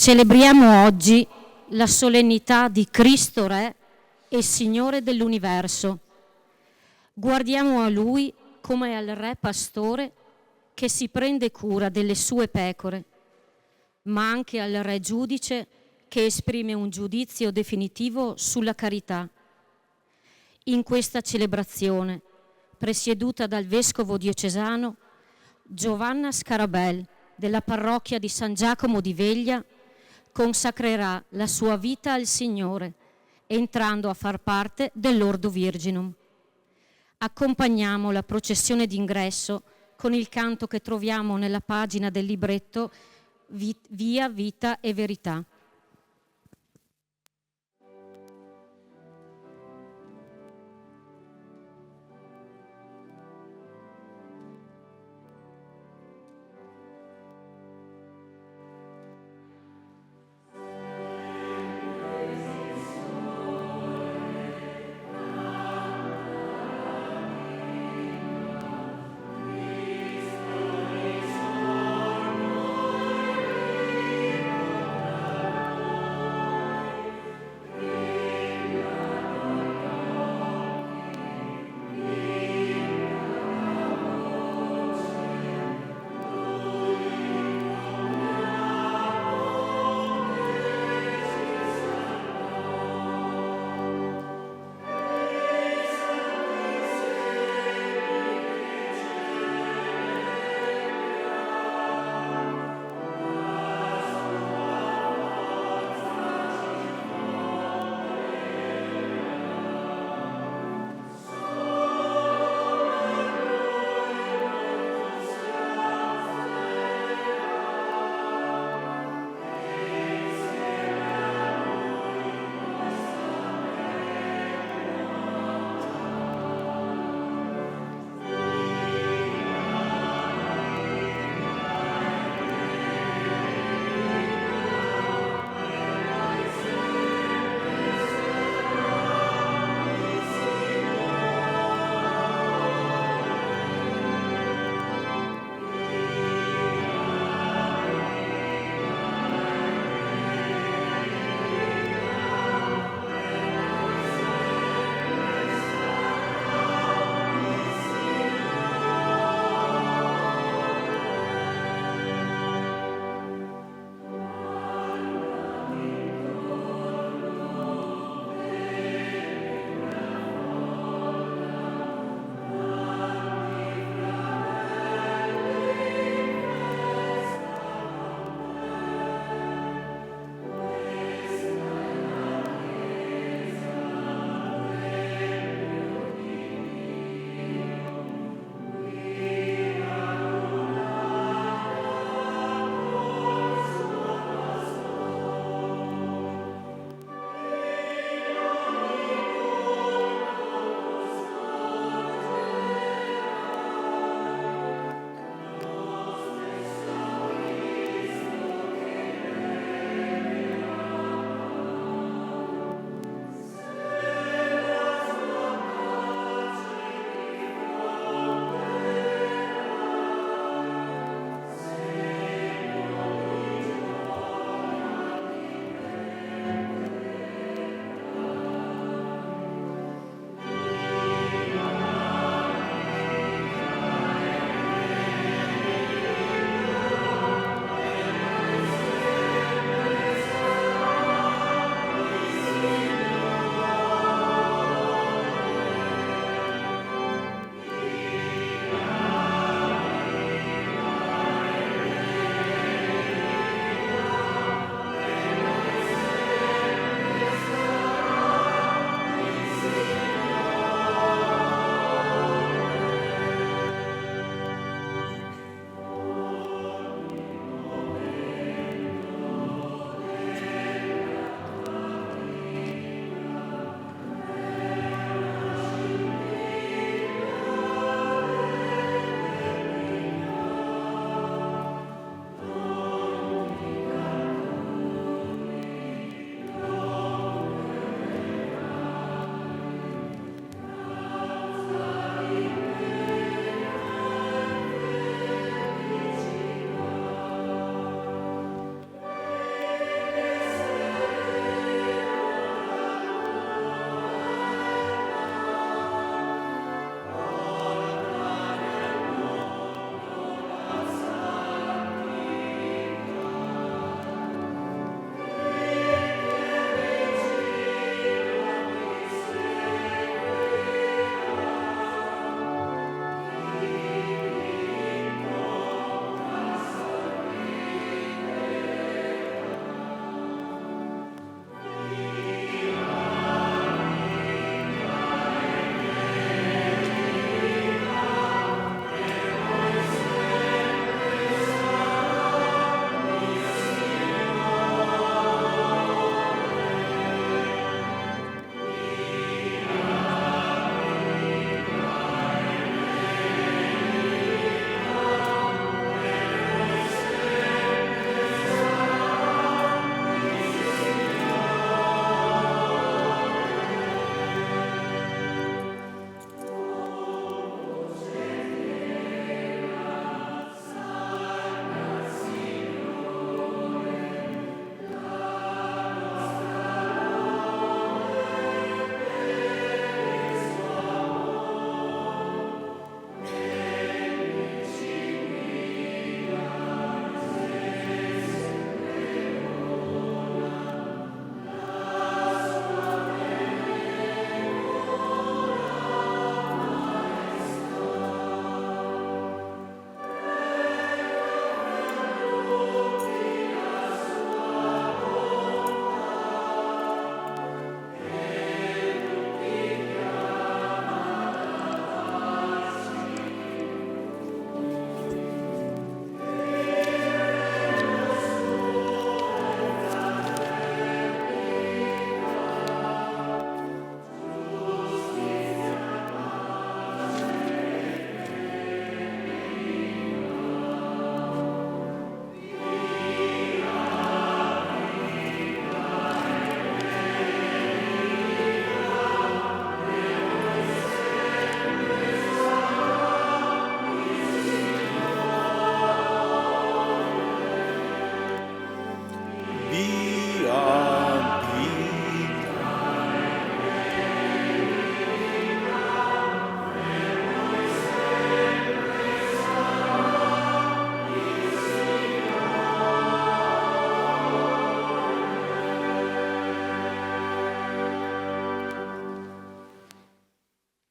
Celebriamo oggi la solennità di Cristo Re e Signore dell'universo. Guardiamo a Lui come al Re Pastore che si prende cura delle sue pecore, ma anche al Re Giudice che esprime un giudizio definitivo sulla carità. In questa celebrazione, presieduta dal Vescovo diocesano Giovanna Scarabel della parrocchia di San Giacomo di Veglia, consacrerà la sua vita al Signore, entrando a far parte dell'Ordo Virginum. Accompagniamo la processione d'ingresso con il canto che troviamo nella pagina del libretto Via, Vita e Verità.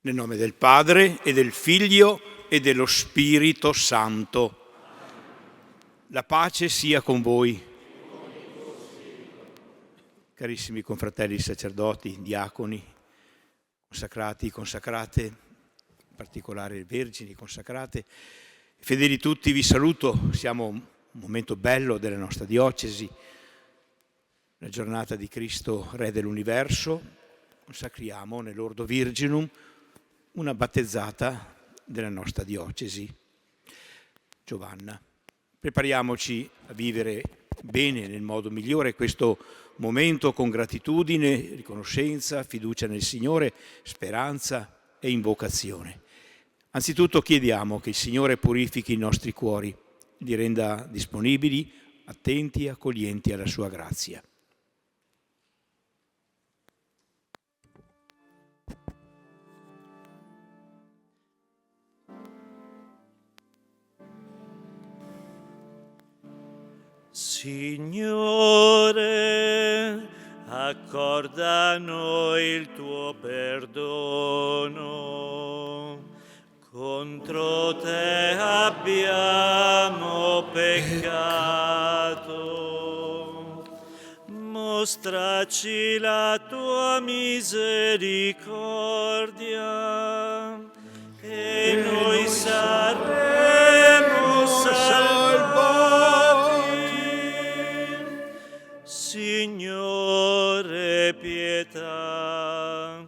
Nel nome del Padre e del Figlio e dello Spirito Santo. La pace sia con voi. Carissimi confratelli sacerdoti, diaconi, consacrati, consacrate, in particolare vergini consacrate, fedeli tutti, vi saluto. Siamo un momento bello della nostra diocesi, la giornata di Cristo, Re dell'Universo. Consacriamo nell'Ordo Virginum una battezzata della nostra diocesi, Giovanna. Prepariamoci a vivere bene, nel modo migliore, questo momento con gratitudine, riconoscenza, fiducia nel Signore, speranza e invocazione. Anzitutto chiediamo che il Signore purifichi i nostri cuori, li renda disponibili, attenti e accoglienti alla sua grazia. Signore, accorda a noi il tuo perdono. Contro te abbiamo peccato. Mostraci la tua misericordia e noi saremo salvati. Signore, pietà.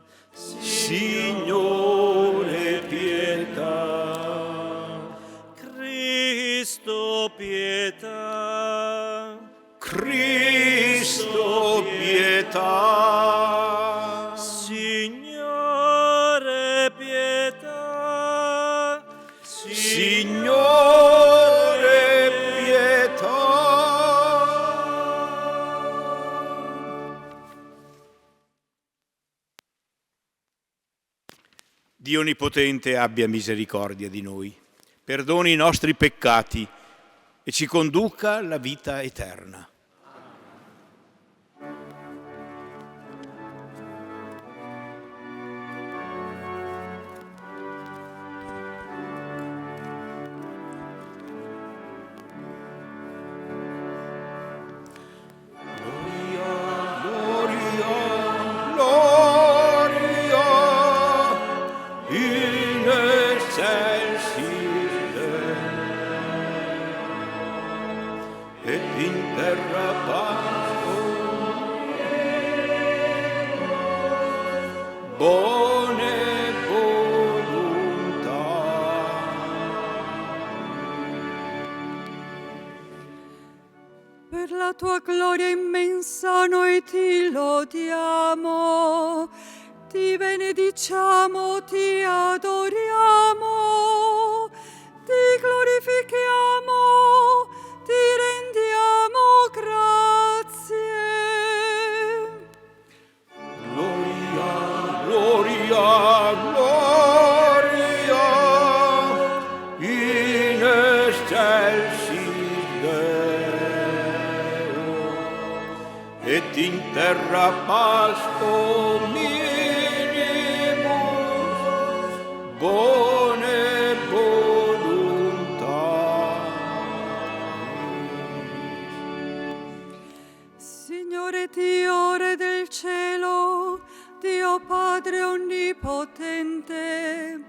Signore, pietà. Cristo, pietà. Cristo, pietà. Signore, pietà. Signore, pietà. Dio Onnipotente abbia misericordia di noi, perdoni i nostri peccati e ci conduca alla vita eterna. Per la tua gloria immensa noi ti lodiamo, ti benediciamo, ti adoriamo, ti glorifichiamo, ti rendiamo grazie. Gloria, gloria, gloria, in excelsis Deo, et in terra paz omnibus bone voluntatis. Signore Dio, Re del cielo, Dio Padre onnipotente,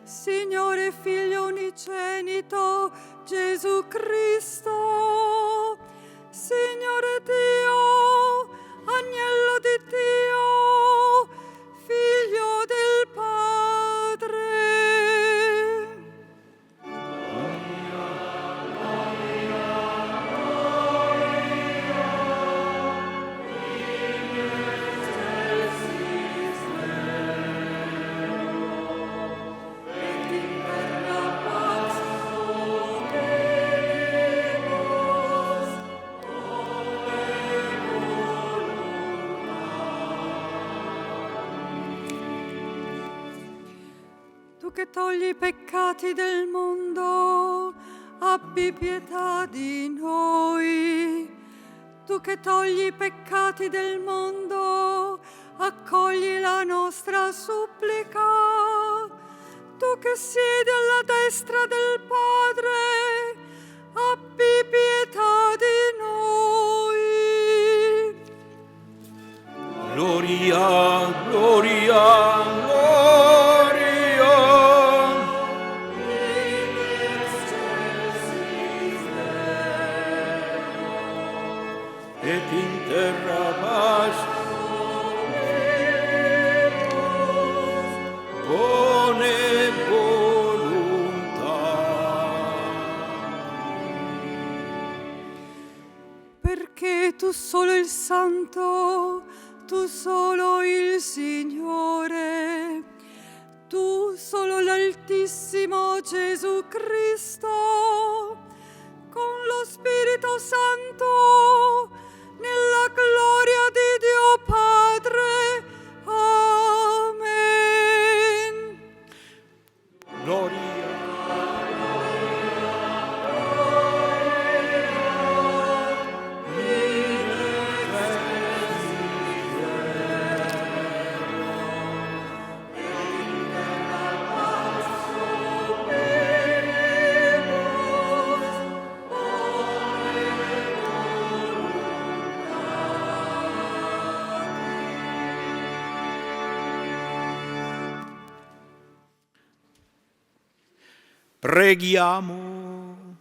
Signore Figlio unigenito, Gesù Cristo, Signore Dio, Agnello di Dio, Figlio del Padre. Tu che togli i peccati del mondo, abbi pietà di noi. Tu che togli i peccati del mondo, accogli la nostra supplica. che siedi alla destra del Padre, abbi pietà di noi. Gloria, gloria, gloria. Et in terra pace, buone volontà. Perché tu solo il Santo, tu solo il Signore, tu solo l'Altissimo Gesù Cristo, con lo Spirito Santo, nella gloria di Dio Padre. Amen. Gloria. Preghiamo.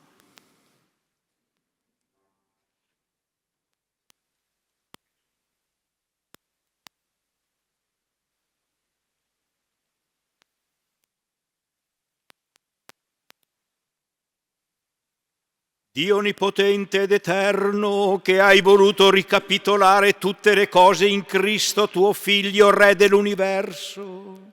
Dio onnipotente ed eterno, che hai voluto ricapitolare tutte le cose in Cristo tuo Figlio, Re dell'universo,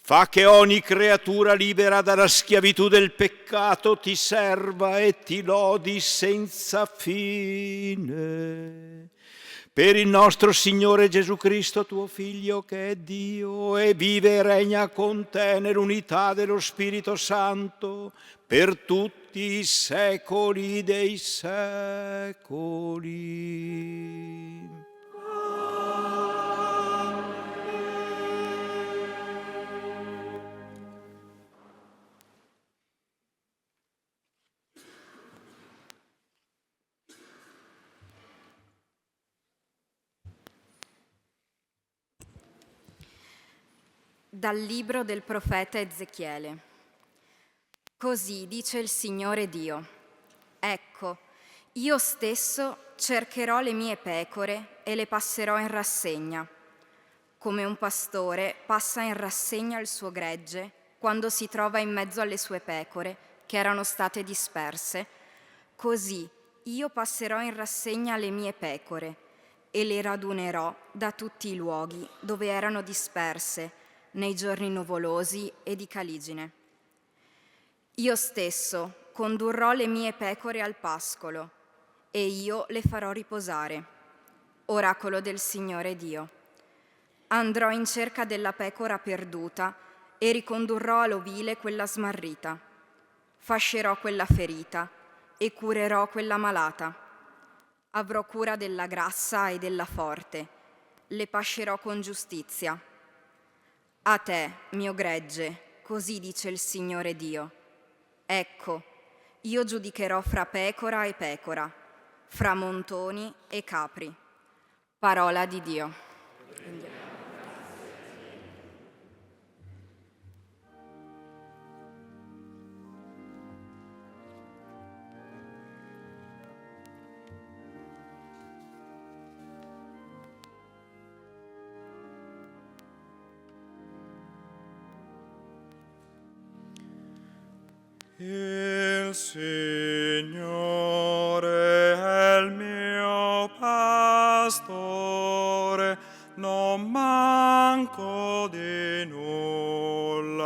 fa che ogni creatura libera dalla schiavitù del peccato ti serva e ti lodi senza fine. Per il nostro Signore Gesù Cristo, tuo Figlio, che è Dio e vive e regna con te nell'unità dello Spirito Santo, per tutti i secoli dei secoli. Dal libro del profeta Ezechiele. Così dice il Signore Dio: ecco, io stesso cercherò le mie pecore e le passerò in rassegna, come un pastore passa in rassegna il suo gregge quando si trova in mezzo alle sue pecore che erano state disperse. Così io passerò in rassegna le mie pecore e le radunerò da tutti i luoghi dove erano disperse nei giorni nuvolosi e di caligine. Io stesso condurrò le mie pecore al pascolo e io le farò riposare. Oracolo del Signore Dio. Andrò in cerca della pecora perduta e ricondurrò all'ovile quella smarrita. Fascerò quella ferita e curerò quella malata. Avrò cura della grassa e della forte. Le pascerò con giustizia. A te, mio gregge, così dice il Signore Dio. Ecco, io giudicherò fra pecora e pecora, fra montoni e capri. Parola di Dio. Il Signore è il mio pastore, non manco di nulla.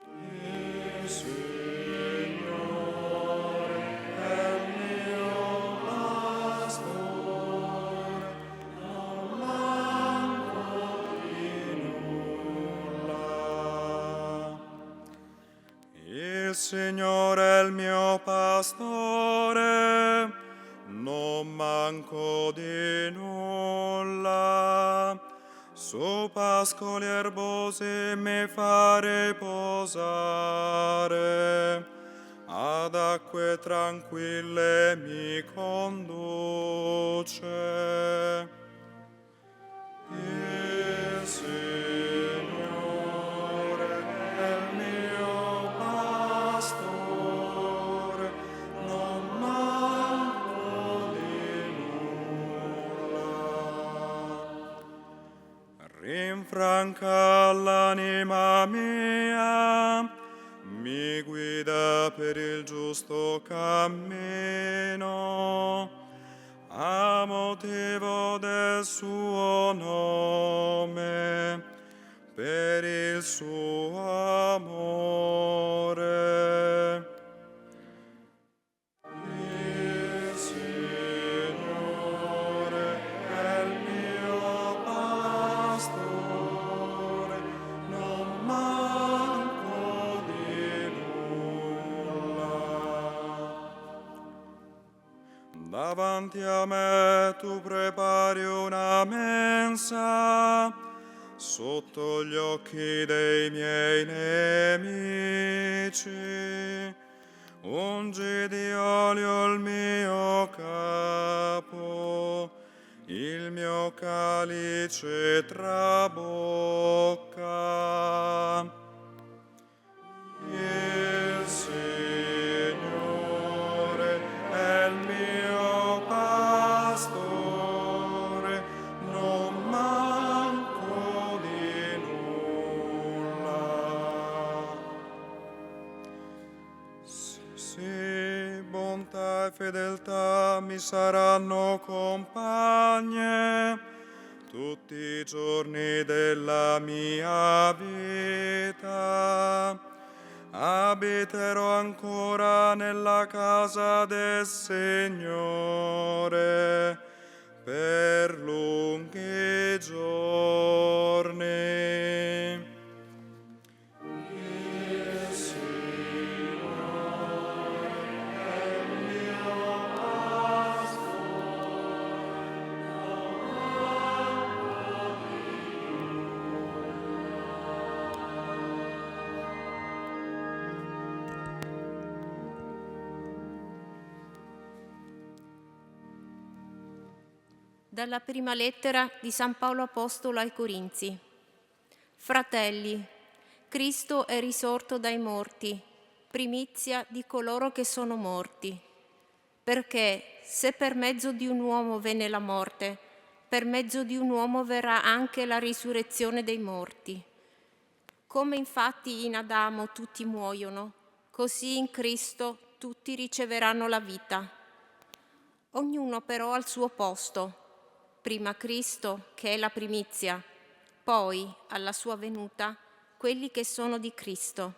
Il Signore è il mio pastore, non manco di nulla. Il Signore è il mio pastore, non manco di nulla. su pascoli erbosi mi fa riposare, ad acque tranquille mi conduce. Il Signore è il mio pastore, non manco di nulla. Rinfranca l'anima mia, mi guida per il giusto cammino, a motivo del suo nome, per il suo amore. Il Signore è il mio pastore, non manco di nulla. Davanti a me tu prepari una mensa sotto gli occhi dei miei nemici. Ungi di olio il mio capo, il mio calice trabocca. Il Signore è il mio pastore, non manco di nulla. Sì, bontà e fedeltà mi saranno compagne tutti i giorni della mia vita. Abiterò ancora nella casa del Signore per lunghi giorni. Il Signore è il mio Dalla prima lettera di San Paolo Apostolo ai Corinzi. Fratelli, Cristo è risorto dai morti, primizia di coloro che sono morti. Perché se per mezzo di un uomo venne la morte, per mezzo di un uomo verrà anche la risurrezione dei morti. Come infatti in Adamo tutti muoiono, così in Cristo tutti riceveranno la vita. Ognuno però al suo posto. Prima Cristo, che è la primizia, poi, alla sua venuta, quelli che sono di Cristo.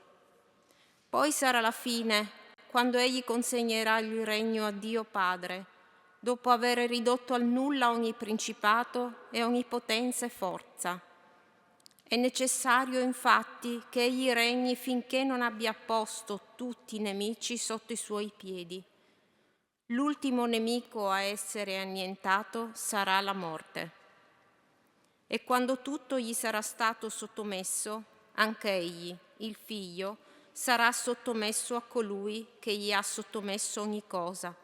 Poi sarà la fine, quando Egli consegnerà il regno a Dio Padre, dopo aver ridotto al nulla ogni principato e ogni potenza e forza. È necessario, infatti, che Egli regni finché non abbia posto tutti i nemici sotto i suoi piedi. L'ultimo nemico a essere annientato sarà la morte. E quando tutto gli sarà stato sottomesso, anche egli, il Figlio, sarà sottomesso a colui che gli ha sottomesso ogni cosa,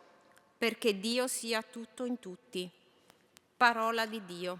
perché Dio sia tutto in tutti. Parola di Dio.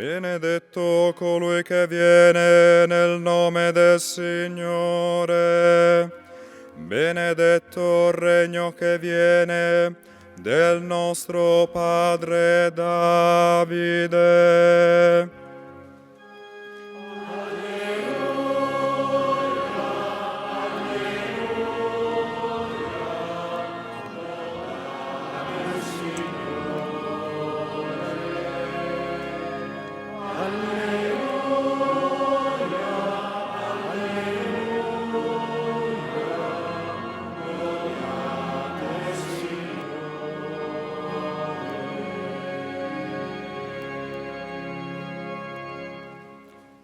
Benedetto colui che viene nel nome del Signore. Benedetto il regno che viene del nostro Padre Davide.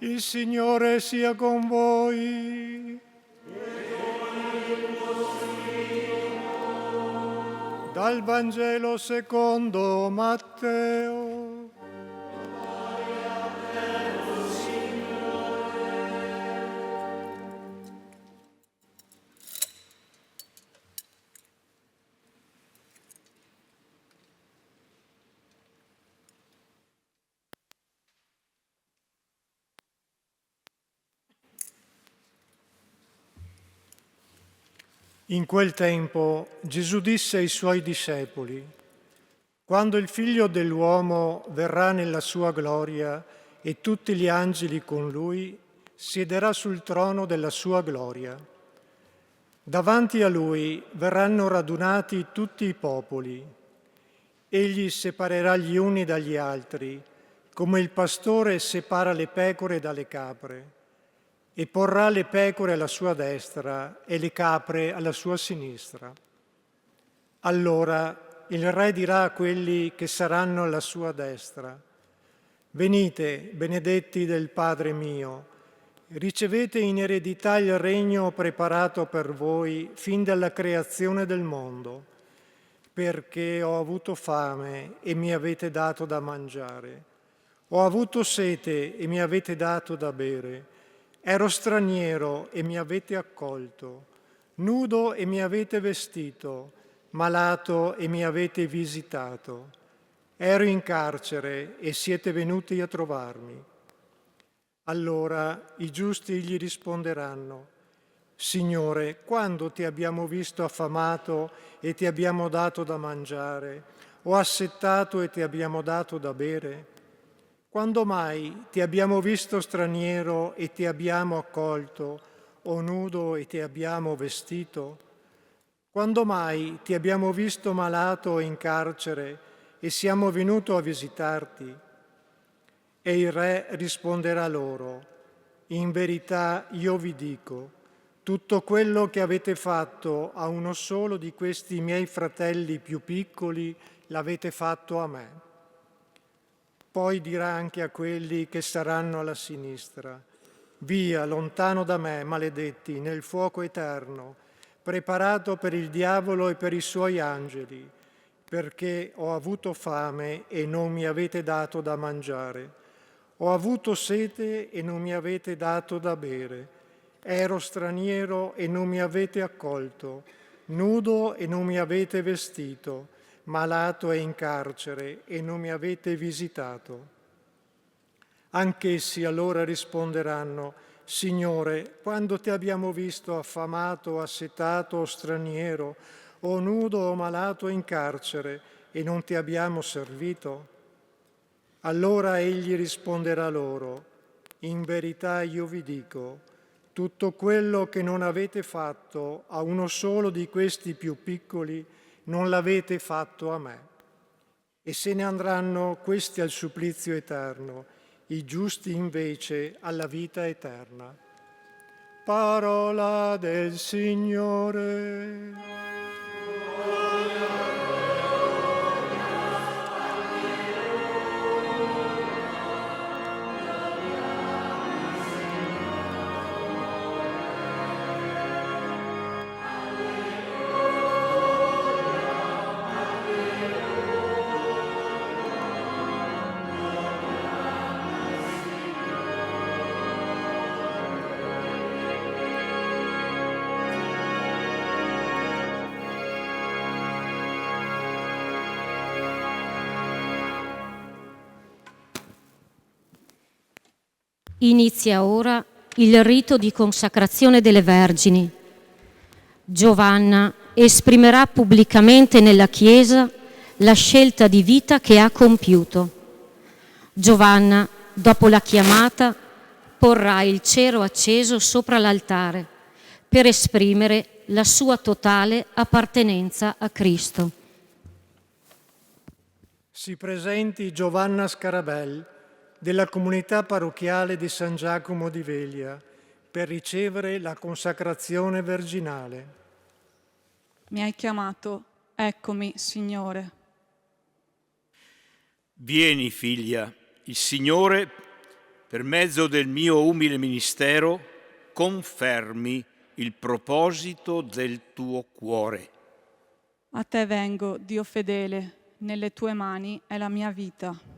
Il Signore sia con voi. Dal Vangelo secondo Matteo. In quel tempo Gesù disse ai suoi discepoli: quando il Figlio dell'uomo verrà nella sua gloria e tutti gli angeli con lui, siederà sul trono della sua gloria. Davanti a lui verranno radunati tutti i popoli. Egli separerà gli uni dagli altri, come il pastore separa le pecore dalle capre, e porrà le pecore alla sua destra e le capre alla sua sinistra. Allora il Re dirà a quelli che saranno alla sua destra: venite, benedetti del Padre mio, ricevete in eredità il regno preparato per voi fin dalla creazione del mondo, perché ho avuto fame e mi avete dato da mangiare, ho avuto sete e mi avete dato da bere, ero straniero e mi avete accolto, nudo e mi avete vestito, malato e mi avete visitato, ero in carcere e siete venuti a trovarmi. Allora i giusti gli risponderanno: Signore, quando ti abbiamo visto affamato e ti abbiamo dato da mangiare, o assetato e ti abbiamo dato da bere? Quando mai ti abbiamo visto straniero e ti abbiamo accolto, o nudo e ti abbiamo vestito? Quando mai ti abbiamo visto malato o in carcere e siamo venuti a visitarti? E il Re risponderà loro: in verità io vi dico, tutto quello che avete fatto a uno solo di questi miei fratelli più piccoli l'avete fatto a me. Poi dirà anche a quelli che saranno alla sinistra: via, lontano da me, maledetti, nel fuoco eterno, preparato per il diavolo e per i suoi angeli, perché ho avuto fame e non mi avete dato da mangiare, ho avuto sete e non mi avete dato da bere, ero straniero e non mi avete accolto, nudo e non mi avete vestito, malato e in carcere e non mi avete visitato. Anch'essi allora risponderanno: Signore, quando ti abbiamo visto affamato, assetato o straniero, o nudo o malato o in carcere, e non ti abbiamo servito? Allora egli risponderà loro: in verità io vi dico, tutto quello che non avete fatto a uno solo di questi più piccoli, non l'avete fatto a me. E se ne andranno questi al supplizio eterno, i giusti invece alla vita eterna. Parola del Signore. Inizia ora il rito di consacrazione delle vergini. Giovanna esprimerà pubblicamente nella Chiesa la scelta di vita che ha compiuto. Giovanna, dopo la chiamata, porrà il cero acceso sopra l'altare per esprimere la sua totale appartenenza a Cristo. Si presenti Giovanna Scarabel della comunità parrocchiale di San Giacomo di Veglia per ricevere la consacrazione verginale. Mi hai chiamato, eccomi, Signore. Vieni, figlia, il Signore, per mezzo del mio umile ministero, confermi il proposito del tuo cuore. A te vengo, Dio fedele, nelle tue mani è la mia vita.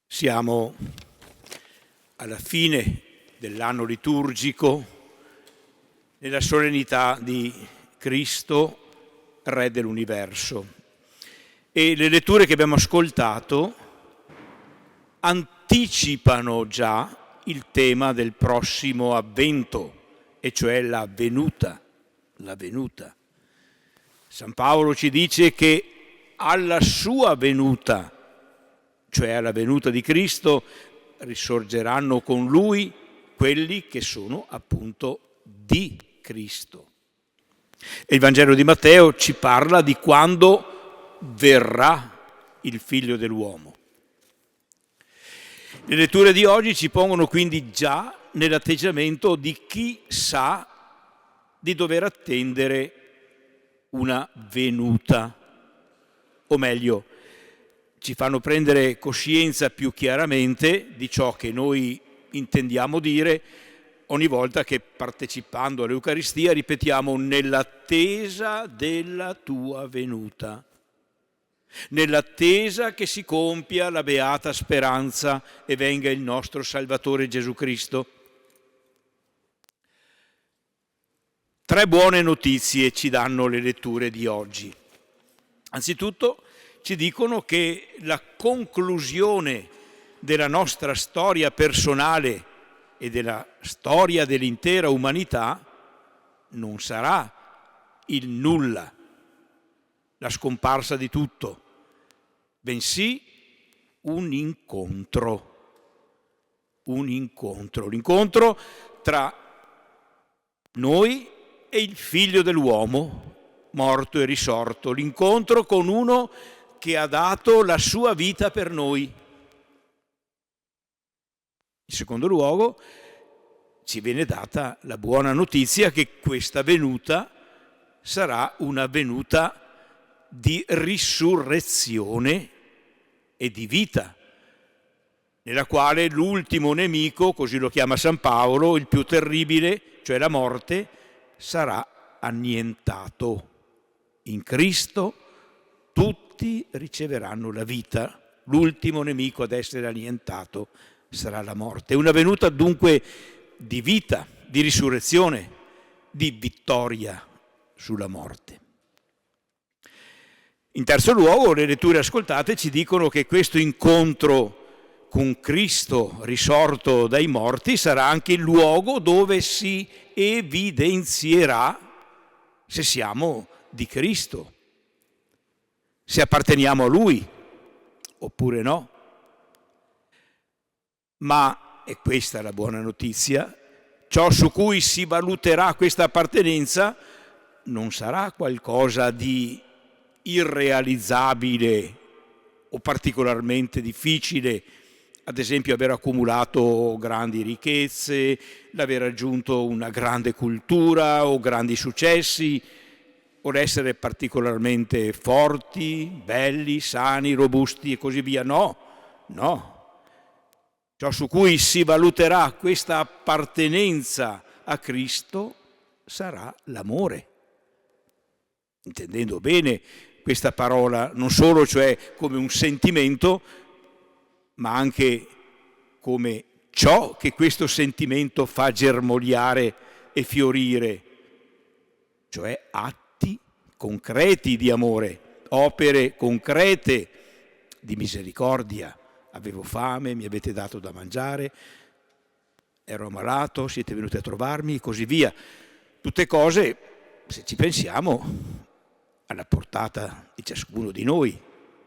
Siamo alla fine dell'anno liturgico, nella solennità di Cristo, Re dell'universo. E le letture che abbiamo ascoltato anticipano già il tema del prossimo avvento, e cioè la venuta. San Paolo ci dice che alla sua venuta, cioè alla venuta di Cristo, risorgeranno con Lui quelli che sono appunto di Cristo. E il Vangelo di Matteo ci parla di quando verrà il Figlio dell'uomo. Le letture di oggi ci pongono quindi già nell'atteggiamento di chi sa di dover attendere una venuta, o meglio, ci fanno prendere coscienza più chiaramente di ciò che noi intendiamo dire ogni volta che, partecipando all'Eucaristia, ripetiamo nell'attesa della tua venuta, nell'attesa che si compia la beata speranza e venga il nostro Salvatore Gesù Cristo. 3 buone notizie ci danno le letture di oggi. Anzitutto ci dicono che la conclusione della nostra storia personale e della storia dell'intera umanità non sarà il nulla, la scomparsa di tutto, bensì un incontro, l'incontro tra noi e il Figlio dell'uomo, morto e risorto, l'incontro con uno che ha dato la sua vita per noi. In secondo luogo, ci viene data la buona notizia che questa venuta sarà una venuta di risurrezione e di vita, nella quale l'ultimo nemico, così lo chiama San Paolo, il più terribile, cioè la morte, sarà annientato. In Cristo tutti riceveranno la vita, l'ultimo nemico ad essere annientato sarà la morte. È una venuta dunque di vita, di risurrezione, di vittoria sulla morte. In terzo luogo, le letture ascoltate ci dicono che questo incontro con Cristo risorto dai morti sarà anche il luogo dove si evidenzierà se siamo di Cristo, se apparteniamo a Lui oppure no. Ma, e questa è la buona notizia, ciò su cui si valuterà questa appartenenza non sarà qualcosa di irrealizzabile o particolarmente difficile, ad esempio aver accumulato grandi ricchezze, l'aver raggiunto una grande cultura o grandi successi, o essere particolarmente forti, belli, sani, robusti e così via. No. Ciò su cui si valuterà questa appartenenza a Cristo sarà l'amore. Intendendo bene questa parola, non solo cioè come un sentimento, ma anche come ciò che questo sentimento fa germogliare e fiorire, cioè atti concreti di amore, opere concrete di misericordia. Avevo fame, mi avete dato da mangiare, ero ammalato, siete venuti a trovarmi, e così via. Tutte cose, se ci pensiamo, alla portata di ciascuno di noi.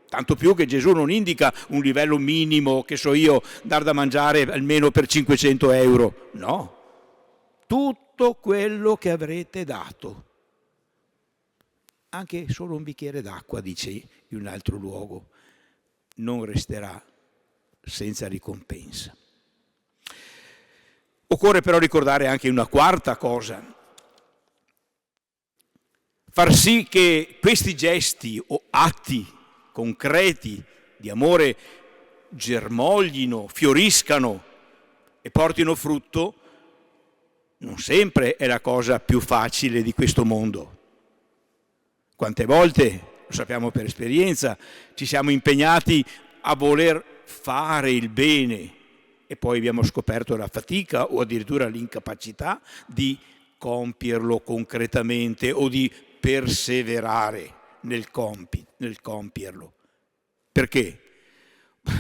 Tanto più che Gesù non indica un livello minimo, che so io, dar da mangiare almeno per 500 euro. No, tutto quello che avrete dato. Anche solo un bicchiere d'acqua, dice in un altro luogo, non resterà senza ricompensa. Occorre però ricordare anche una quarta cosa. Far sì che questi gesti o atti concreti di amore germoglino, fioriscano e portino frutto, non sempre è la cosa più facile di questo mondo. Quante volte, lo sappiamo per esperienza, ci siamo impegnati a voler fare il bene e poi abbiamo scoperto la fatica o addirittura l'incapacità di compierlo concretamente o di perseverare nel compierlo. Perché?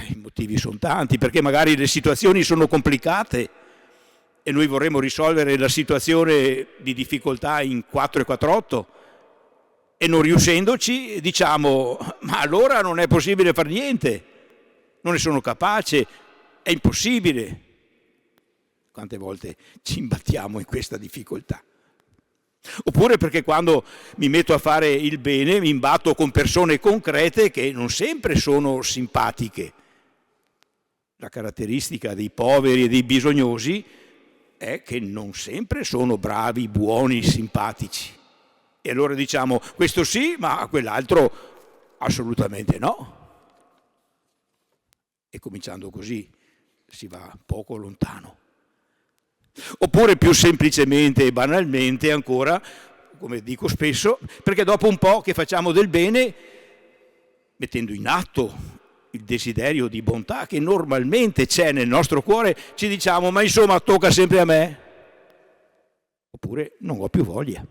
I motivi sono tanti, perché magari le situazioni sono complicate e noi vorremmo risolvere la situazione di difficoltà in 4 e 4/8 e non riuscendoci diciamo ma allora non è possibile fare niente, non ne sono capace, è impossibile. Quante volte ci imbattiamo in questa difficoltà? Oppure perché quando mi metto a fare il bene mi imbatto con persone concrete che non sempre sono simpatiche. La caratteristica dei poveri e dei bisognosi è che non sempre sono bravi, buoni, simpatici. E allora diciamo questo sì, ma quell'altro assolutamente no. E cominciando così si va poco lontano. Oppure più semplicemente e banalmente ancora, come dico spesso, perché dopo un po' che facciamo del bene, mettendo in atto il desiderio di bontà che normalmente c'è nel nostro cuore, ci diciamo ma insomma tocca sempre a me. Oppure non ho più voglia.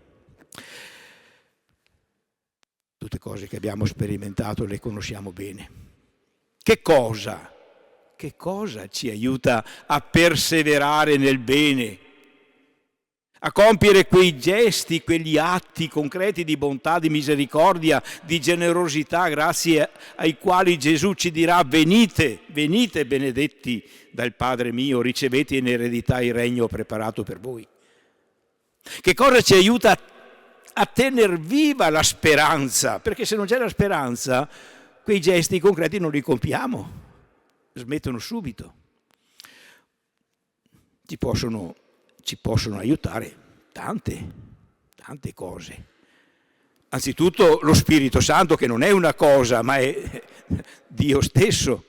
Tutte cose che abbiamo sperimentato le conosciamo bene. Che cosa ci aiuta a perseverare nel bene, a compiere quei gesti, quegli atti concreti di bontà, di misericordia, di generosità, grazie ai quali Gesù ci dirà venite benedetti dal Padre mio, ricevete in eredità il regno preparato per voi. Che cosa ci aiuta a tener viva la speranza? Perché se non c'è la speranza, quei gesti concreti non li compiamo. Smettono subito. Ci possono aiutare tante cose. Anzitutto lo Spirito Santo, che non è una cosa, ma è Dio stesso.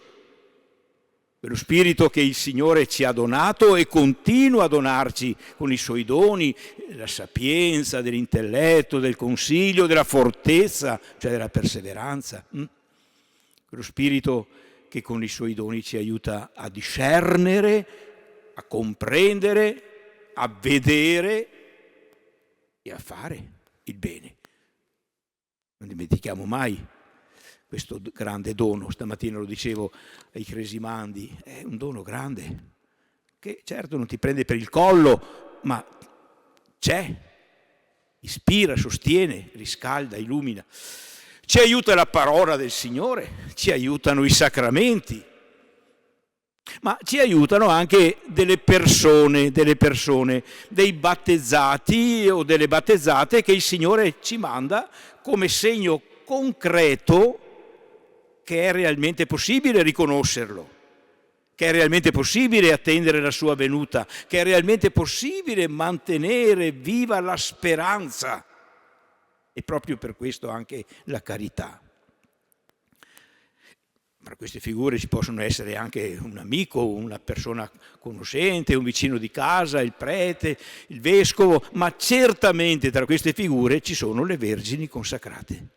Quello Spirito che il Signore ci ha donato e continua a donarci con i Suoi doni, la sapienza, dell'intelletto, del consiglio, della fortezza, cioè della perseveranza. Quello Spirito che con i Suoi doni ci aiuta a discernere, a comprendere, a vedere e a fare il bene. Non dimentichiamo mai questo grande dono. Stamattina lo dicevo ai cresimandi, è un dono grande, che certo non ti prende per il collo, ma c'è, ispira, sostiene, riscalda, illumina. Ci aiuta la parola del Signore, ci aiutano i sacramenti, ma ci aiutano anche delle persone, dei battezzati o delle battezzate che il Signore ci manda come segno concreto che è realmente possibile riconoscerlo, che è realmente possibile attendere la sua venuta, che è realmente possibile mantenere viva la speranza e proprio per questo anche la carità. Tra queste figure ci possono essere anche un amico, una persona conoscente, un vicino di casa, il prete, il vescovo, ma certamente tra queste figure ci sono le vergini consacrate.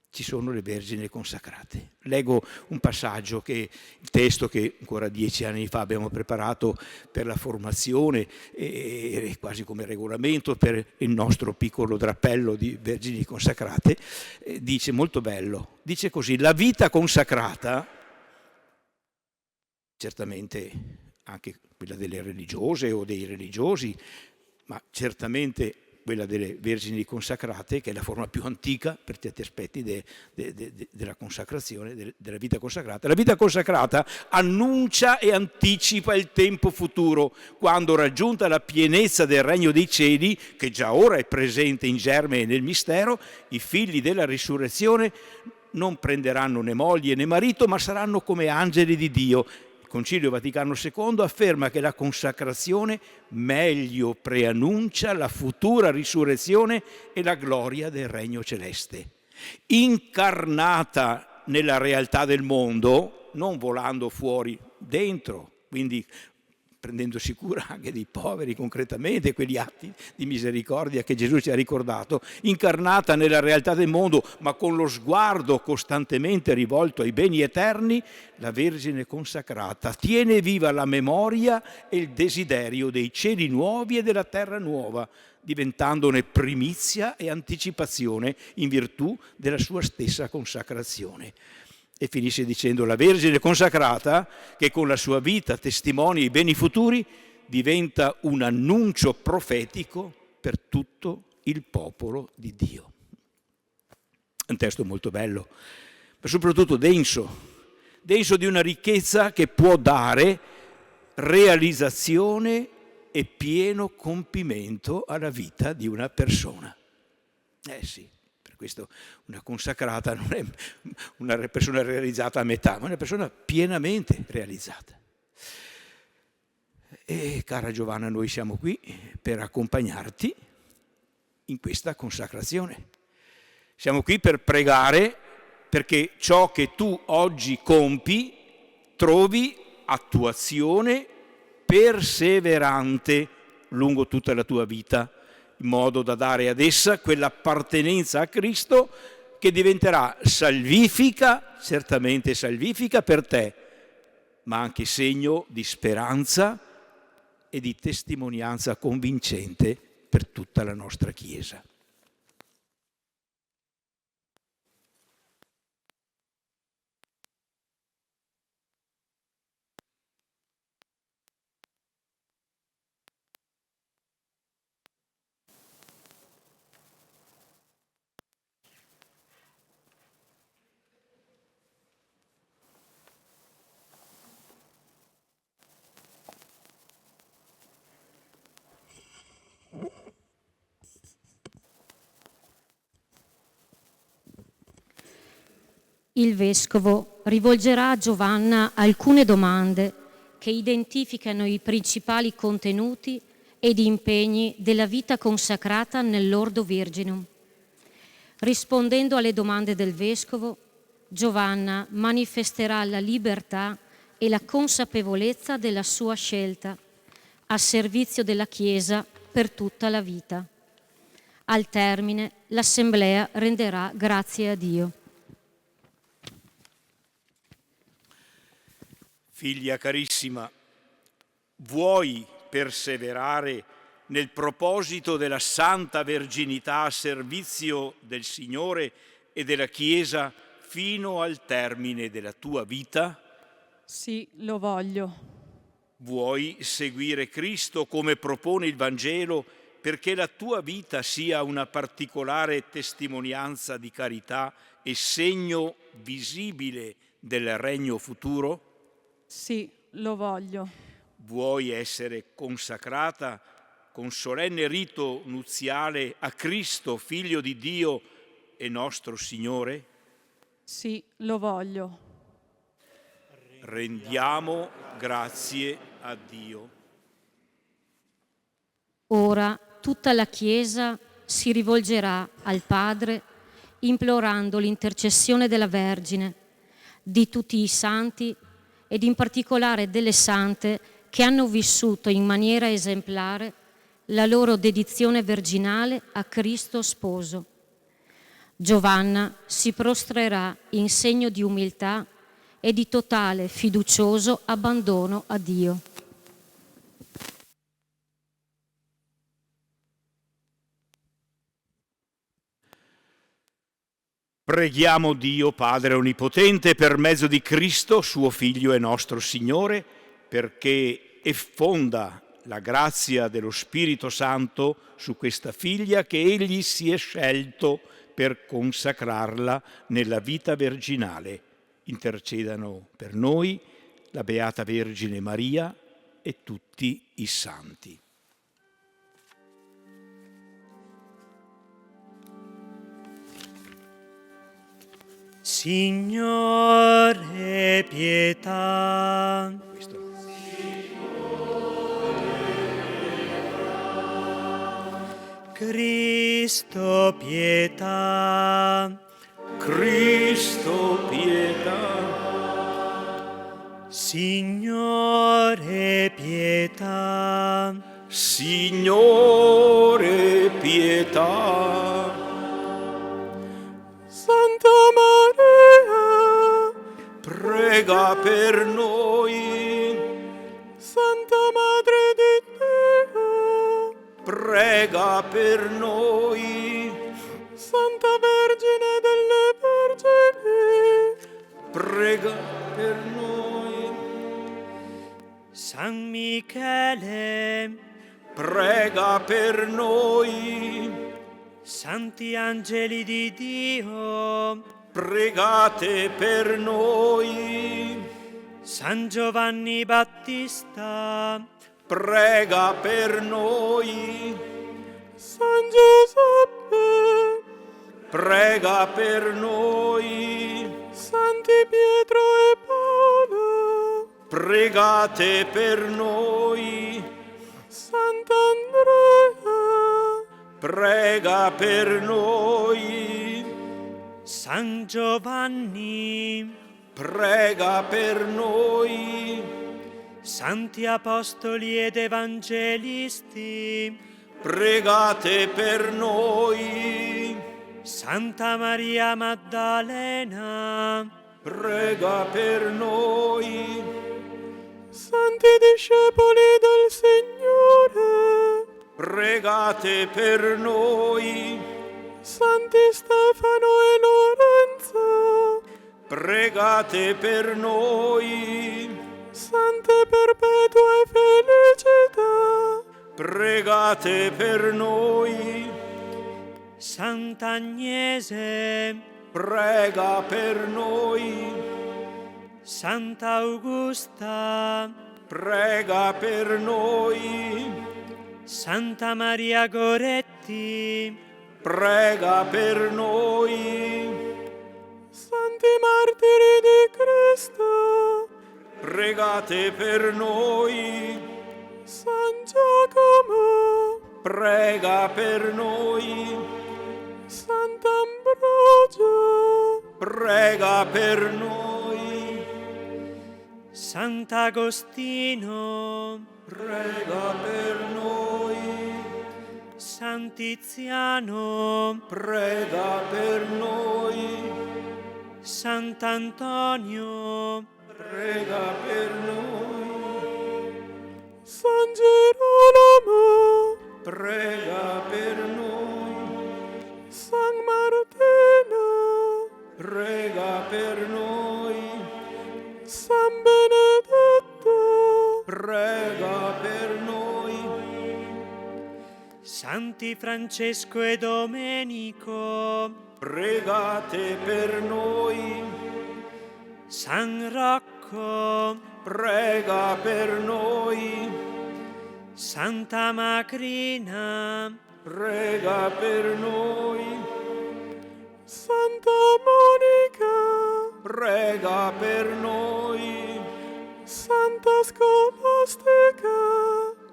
Ci sono le vergini consacrate. Leggo un passaggio, il testo che ancora 10 anni fa abbiamo preparato per la formazione, quasi come regolamento per il nostro piccolo drappello di vergini consacrate, dice molto bello, dice così: la vita consacrata, certamente anche quella delle religiose o dei religiosi, ma certamente quella delle vergini consacrate, che è la forma più antica per certi aspetti della consacrazione, della vita consacrata. La vita consacrata annuncia e anticipa il tempo futuro, quando, raggiunta la pienezza del regno dei cieli, che già ora è presente in germe e nel mistero, i figli della risurrezione non prenderanno né moglie né marito, ma saranno come angeli di Dio. Il Concilio Vaticano II afferma che la consacrazione meglio preannuncia la futura risurrezione e la gloria del regno celeste. Incarnata nella realtà del mondo, non volando fuori, dentro, quindi prendendosi cura anche dei poveri concretamente, quegli atti di misericordia che Gesù ci ha ricordato, incarnata nella realtà del mondo, ma con lo sguardo costantemente rivolto ai beni eterni, la Vergine consacrata tiene viva la memoria e il desiderio dei cieli nuovi e della terra nuova, diventandone primizia e anticipazione in virtù della sua stessa consacrazione. E finisce dicendo: la Vergine consacrata, che con la sua vita testimonia i beni futuri, diventa un annuncio profetico per tutto il popolo di Dio. È un testo molto bello, ma soprattutto denso di una ricchezza che può dare realizzazione e pieno compimento alla vita di una persona. Sì. Questo, una consacrata non è una persona realizzata a metà, ma una persona pienamente realizzata. E cara Giovanna, noi siamo qui per accompagnarti in questa consacrazione. Siamo qui per pregare perché ciò che tu oggi compi trovi attuazione perseverante lungo tutta la tua vita, in modo da dare ad essa quell'appartenenza a Cristo che diventerà salvifica, certamente salvifica per te, ma anche segno di speranza e di testimonianza convincente per tutta la nostra Chiesa. Il Vescovo rivolgerà a Giovanna alcune domande che identificano i principali contenuti ed impegni della vita consacrata nell'Ordo Virginum. Rispondendo alle domande del Vescovo, Giovanna manifesterà la libertà e la consapevolezza della sua scelta a servizio della Chiesa per tutta la vita. Al termine, l'Assemblea renderà grazie a Dio. Figlia carissima, vuoi perseverare nel proposito della santa verginità a servizio del Signore e della Chiesa fino al termine della tua vita? Sì, lo voglio. Vuoi seguire Cristo come propone il Vangelo perché la tua vita sia una particolare testimonianza di carità e segno visibile del regno futuro? Sì, lo voglio. Vuoi essere consacrata con solenne rito nuziale a Cristo, Figlio di Dio e nostro Signore? Sì, lo voglio. Rendiamo grazie a Dio. Ora tutta la Chiesa si rivolgerà al Padre implorando l'intercessione della Vergine, di tutti i santi ed in particolare delle sante che hanno vissuto in maniera esemplare la loro dedizione virginale a Cristo Sposo. Giovanna si prostrerà in segno di umiltà e di totale fiducioso abbandono a Dio. Preghiamo Dio Padre Onnipotente per mezzo di Cristo, suo Figlio e nostro Signore, perché effonda la grazia dello Spirito Santo su questa figlia che Egli si è scelto per consacrarla nella vita virginale. Intercedano per noi la Beata Vergine Maria e tutti i santi. Signore, pietà. Cristo, pietà. Cristo, pietà. Signore, pietà. Signore, pietà. Santa Maria, Prega per noi. Santa Madre di Dio, Prega per noi. Santa Vergine delle Vergini, Prega per noi. San Michele, Prega per noi. Santi angeli di Dio, Pregate per noi. San Giovanni Battista, Prega per noi. San Giuseppe, Prega per noi. Santi Pietro e Paolo, Pregate per noi. Sant'Andrea, Prega per noi. San Giovanni, Prega per noi. Santi Apostoli ed Evangelisti, Pregate per noi. Santa Maria Maddalena, Prega per noi. Santi discepoli del Signore, Pregate per noi. Santi Stefano e Lorenzo, Pregate per noi. Sante Perpetua e Felicità, Pregate per noi. Sant'Agnese, Prega per noi. Santa Augusta, Prega per noi. Santa Maria Goretti, Prega per noi. Santi Martiri di Cristo, Pregate per noi. San Giacomo, Prega per noi. Sant'Ambrogio, Prega per noi. Sant'Agostino, Prega per noi. San Tiziano, Prega per noi. Sant'Antonio, Prega per noi. San Girolamo, Prega per noi. San Martino, Santi Francesco e Domenico, pregate per noi. San Rocco, Prega per noi. Santa Macrina, Prega per noi. Santa Monica, Prega per noi. Santa Scolastica,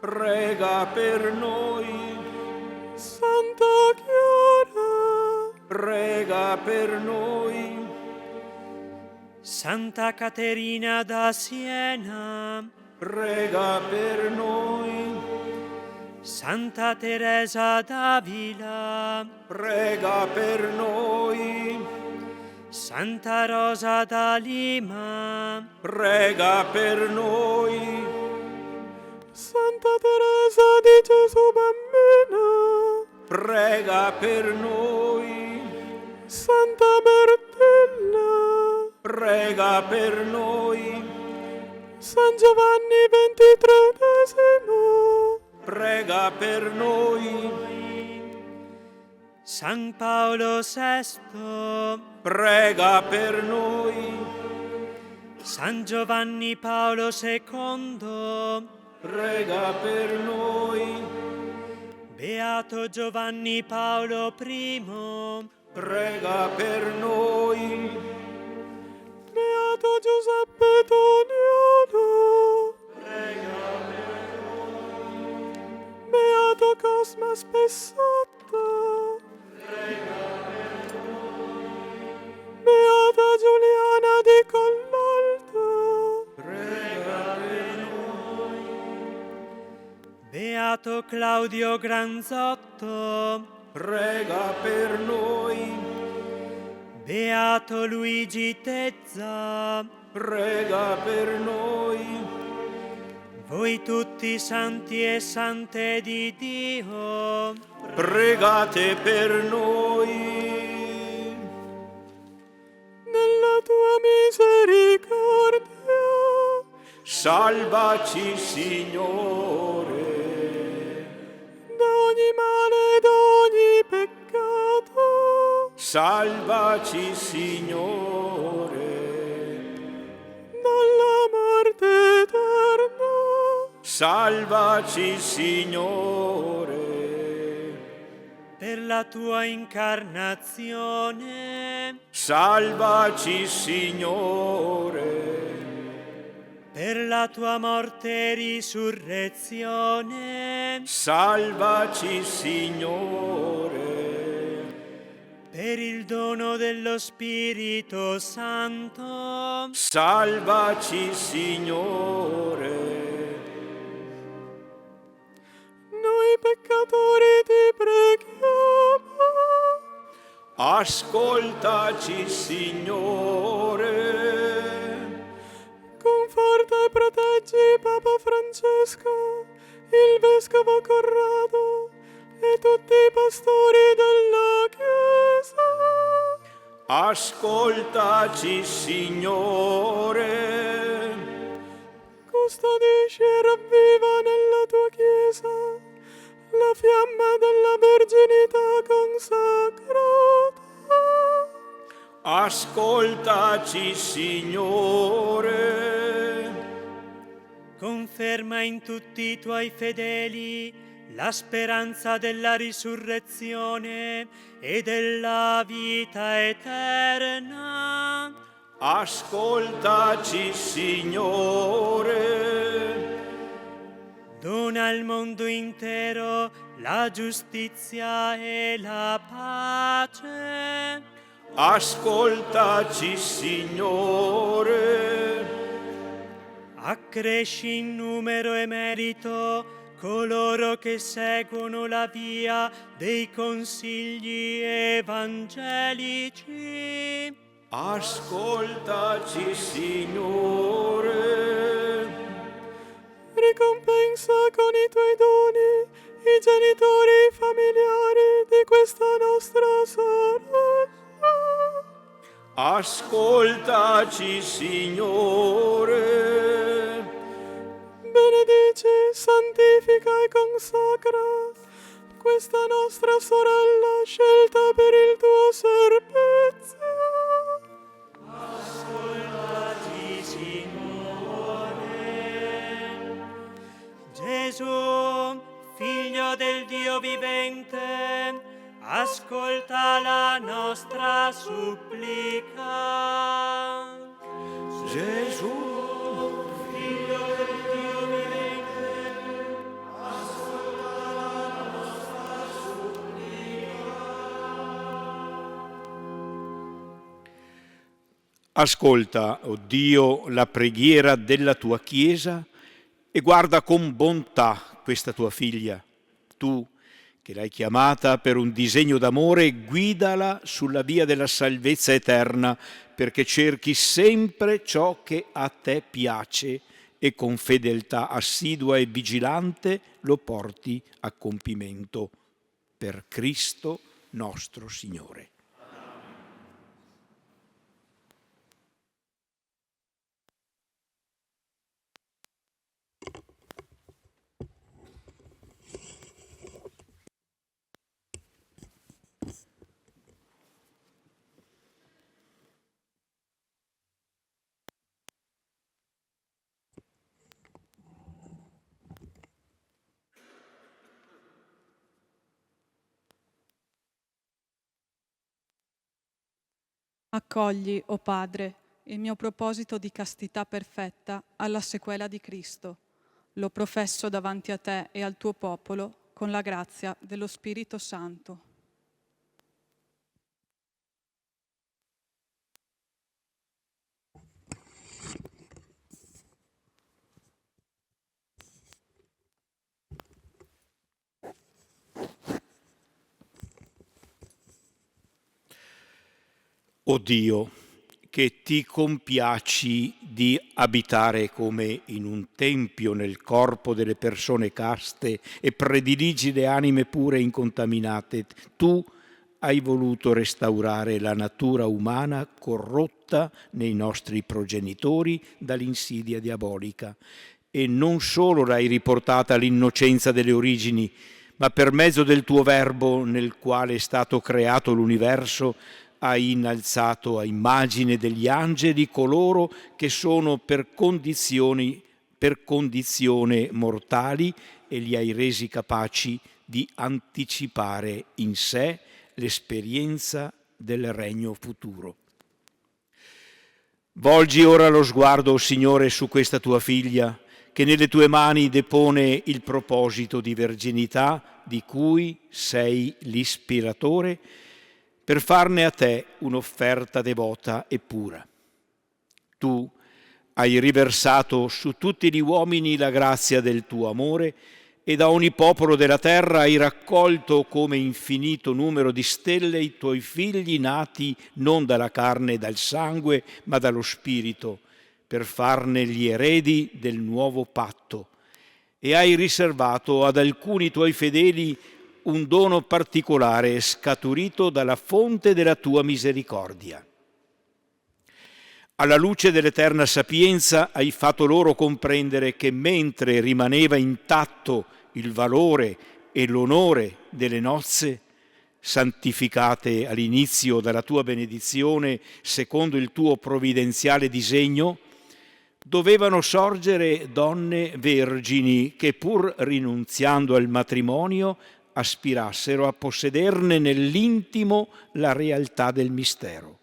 Prega per noi. Santa Chiara, Prega per noi. Santa Caterina da Siena, Prega per noi. Santa Teresa d'Avila, Prega per noi. Santa Rosa da Lima, Prega per noi. Santa Teresa di Gesù Bambino, Prega per noi. Santa Bertilla, Prega per noi. San Giovanni XXIII, Prega per noi. San Paolo VI, Prega per noi. San Giovanni Paolo II, Prega per noi. Beato Giovanni Paolo I, Prega per noi. Beato Giuseppe Toniolo, Beato Cosma Spessotto, Beata Giuliana di Collalto, Beato Claudio Granzotto, Prega per noi. Beato Luigi Tezza, Prega per noi. voi tutti santi e sante di Dio, Pregate per noi. nella tua misericordia, Salvaci, Signore, da ogni male e da ogni peccato, salvaci, Signore, dalla morte eterna, salvaci, Signore, per la tua incarnazione, salvaci, Signore, per la tua morte e risurrezione, salvaci, Signore, per il dono dello Spirito Santo, salvaci, Signore. noi peccatori ti preghiamo, Ascoltaci, Signore. conforta e proteggi Papa Francesco, il Vescovo Corrado e tutti i pastori della Chiesa. Ascoltaci, Signore. Custodisci e ravviva nella tua Chiesa la fiamma della verginità consacrata. Ascoltaci, Signore. conferma in tutti i tuoi fedeli la speranza della risurrezione e della vita eterna. Ascoltaci, Signore. Dona al mondo intero la giustizia e la pace. Ascoltaci, Signore. Accresci in numero e merito coloro che seguono la via dei consigli evangelici. Ascoltaci, Signore. Ricompensa con i tuoi doni i genitori familiari di questa nostra sorella. Ascoltaci, Signore. Benedici, santifica e consacra questa nostra sorella scelta per il tuo servizio. Ascoltaci, Signore. Gesù, Figlio del Dio vivente, ascolta la nostra supplica. Gesù, Figlio del Dio vivente, ascolta la nostra supplica. ascolta, o Dio, la preghiera della tua Chiesa e guarda con bontà questa tua figlia. Tu, che l'hai chiamata per un disegno d'amore, guidala sulla via della salvezza eterna, perché cerchi sempre ciò che a te piace e con fedeltà assidua e vigilante lo porti a compimento. Per Cristo nostro Signore. Accogli, o Padre, il mio proposito di castità perfetta alla sequela di Cristo. Lo professo davanti a te e al tuo popolo con la grazia dello Spirito Santo. O Dio, che ti compiaci di abitare come in un tempio nel corpo delle persone caste e prediligi le anime pure e incontaminate, tu hai voluto restaurare la natura umana corrotta nei nostri progenitori dall'insidia diabolica e non solo l'hai riportata all'innocenza delle origini, ma per mezzo del tuo Verbo nel quale è stato creato l'universo hai innalzato a immagine degli angeli coloro che sono per condizione mortali e li hai resi capaci di anticipare in sé l'esperienza del regno futuro. Volgi ora lo sguardo, o Signore, su questa tua figlia, che nelle tue mani depone il proposito di verginità di cui sei l'ispiratore, per farne a te un'offerta devota e pura. Tu hai riversato su tutti gli uomini la grazia del tuo amore e da ogni popolo della terra hai raccolto come infinito numero di stelle i tuoi figli nati non dalla carne e dal sangue, ma dallo Spirito, per farne gli eredi del nuovo patto. E hai riservato ad alcuni tuoi fedeli un dono particolare scaturito dalla fonte della tua misericordia. Alla luce dell'eterna sapienza hai fatto loro comprendere che mentre rimaneva intatto il valore e l'onore delle nozze, santificate all'inizio dalla tua benedizione secondo il tuo provvidenziale disegno, dovevano sorgere donne vergini che pur rinunziando al matrimonio aspirassero a possederne nell'intimo la realtà del mistero.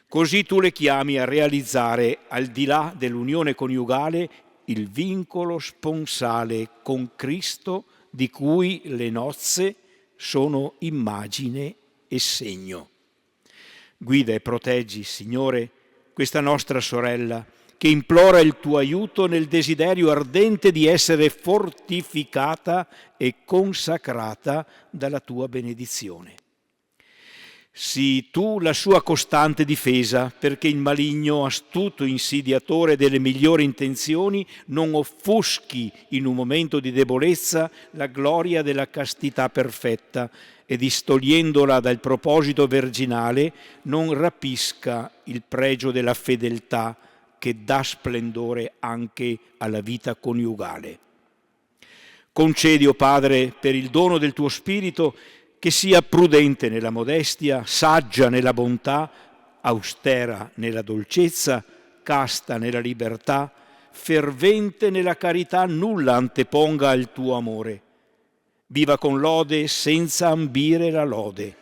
Così tu le chiami a realizzare, al di là dell'unione coniugale, il vincolo sponsale con Cristo di cui le nozze sono immagine e segno. Guida e proteggi, Signore, questa nostra sorella, che implora il tuo aiuto nel desiderio ardente di essere fortificata e consacrata dalla tua benedizione. Sii tu la sua costante difesa, perché il maligno, astuto insidiatore delle migliori intenzioni, non offuschi in un momento di debolezza la gloria della castità perfetta e distogliendola dal proposito verginale non rapisca il pregio della fedeltà che dà splendore anche alla vita coniugale. Concedi, o Padre, per il dono del tuo Spirito, che sia prudente nella modestia, saggia nella bontà, austera nella dolcezza, casta nella libertà, fervente nella carità, nulla anteponga al tuo amore. Viva con lode senza ambire la lode.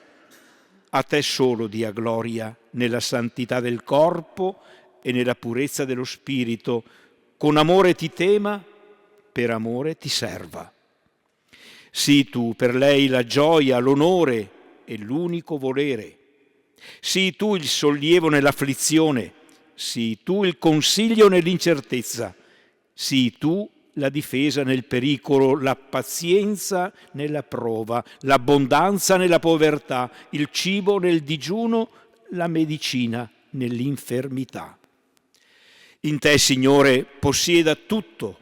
A te solo dia gloria nella santità del corpo e nella purezza dello spirito. Con amore ti tema, per amore ti serva. Sii tu per lei la gioia, l'onore e l'unico volere. Sii tu il sollievo nell'afflizione, sii tu il consiglio nell'incertezza, sii tu la difesa nel pericolo, la pazienza nella prova, l'abbondanza nella povertà, il cibo nel digiuno, la medicina nell'infermità. In te, Signore, possieda tutto,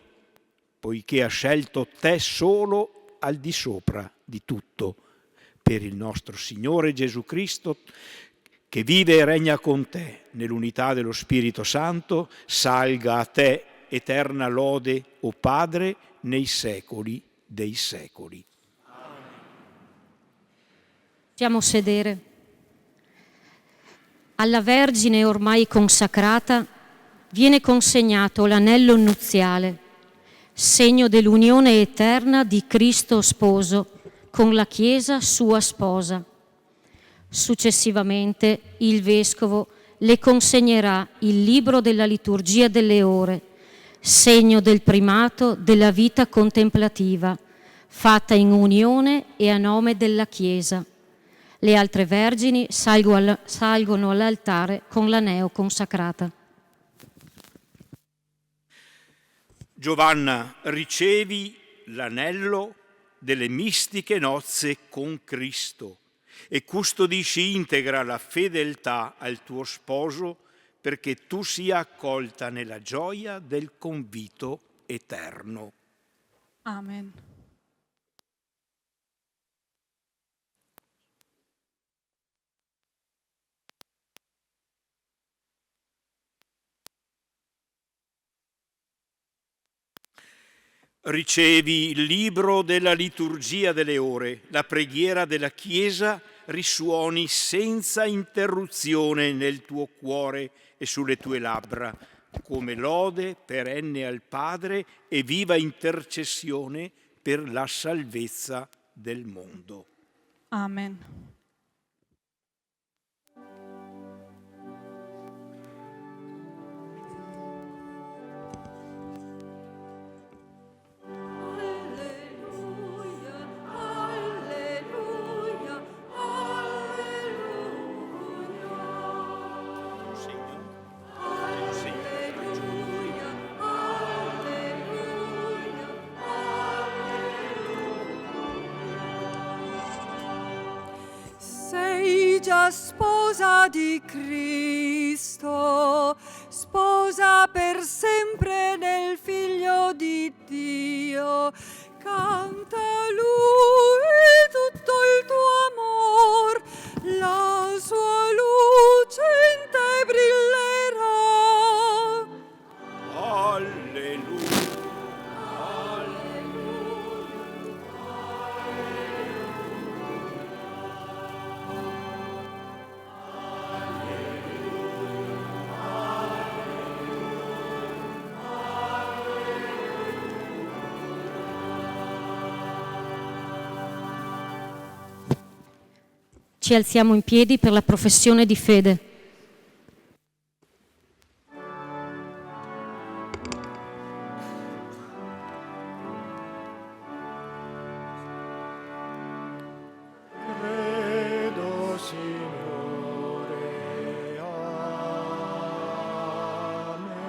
poiché ha scelto te solo al di sopra di tutto, per il nostro Signore Gesù Cristo, che vive e regna con te nell'unità dello Spirito Santo, salga a te eterna lode, o Padre, nei secoli dei secoli. Possiamo sedere. Alla Vergine ormai consacrata viene consegnato l'anello nuziale, segno dell'unione eterna di Cristo sposo con la Chiesa sua sposa. Successivamente il Vescovo le consegnerà il libro della liturgia delle ore, segno del primato della vita contemplativa, fatta in unione e a nome della Chiesa. Le altre vergini salgono all'altare con la neo consacrata. Giovanna, ricevi l'anello delle mistiche nozze con Cristo e custodisci integra la fedeltà al tuo sposo, perché tu sia accolta nella gioia del convito eterno. Amen. Ricevi il libro della liturgia delle ore, la preghiera della Chiesa risuoni senza interruzione nel tuo cuore e sulle tue labbra, come lode perenne al Padre e viva intercessione per la salvezza del mondo. Amen. Sposa di Cristo, sposa per sempre nel Figlio di Dio, canta a Lui tutto il tuo amor, la sua luce in te brillerà. Alleluia. Ci alziamo in piedi per la professione di fede. Credo, Signore, amen.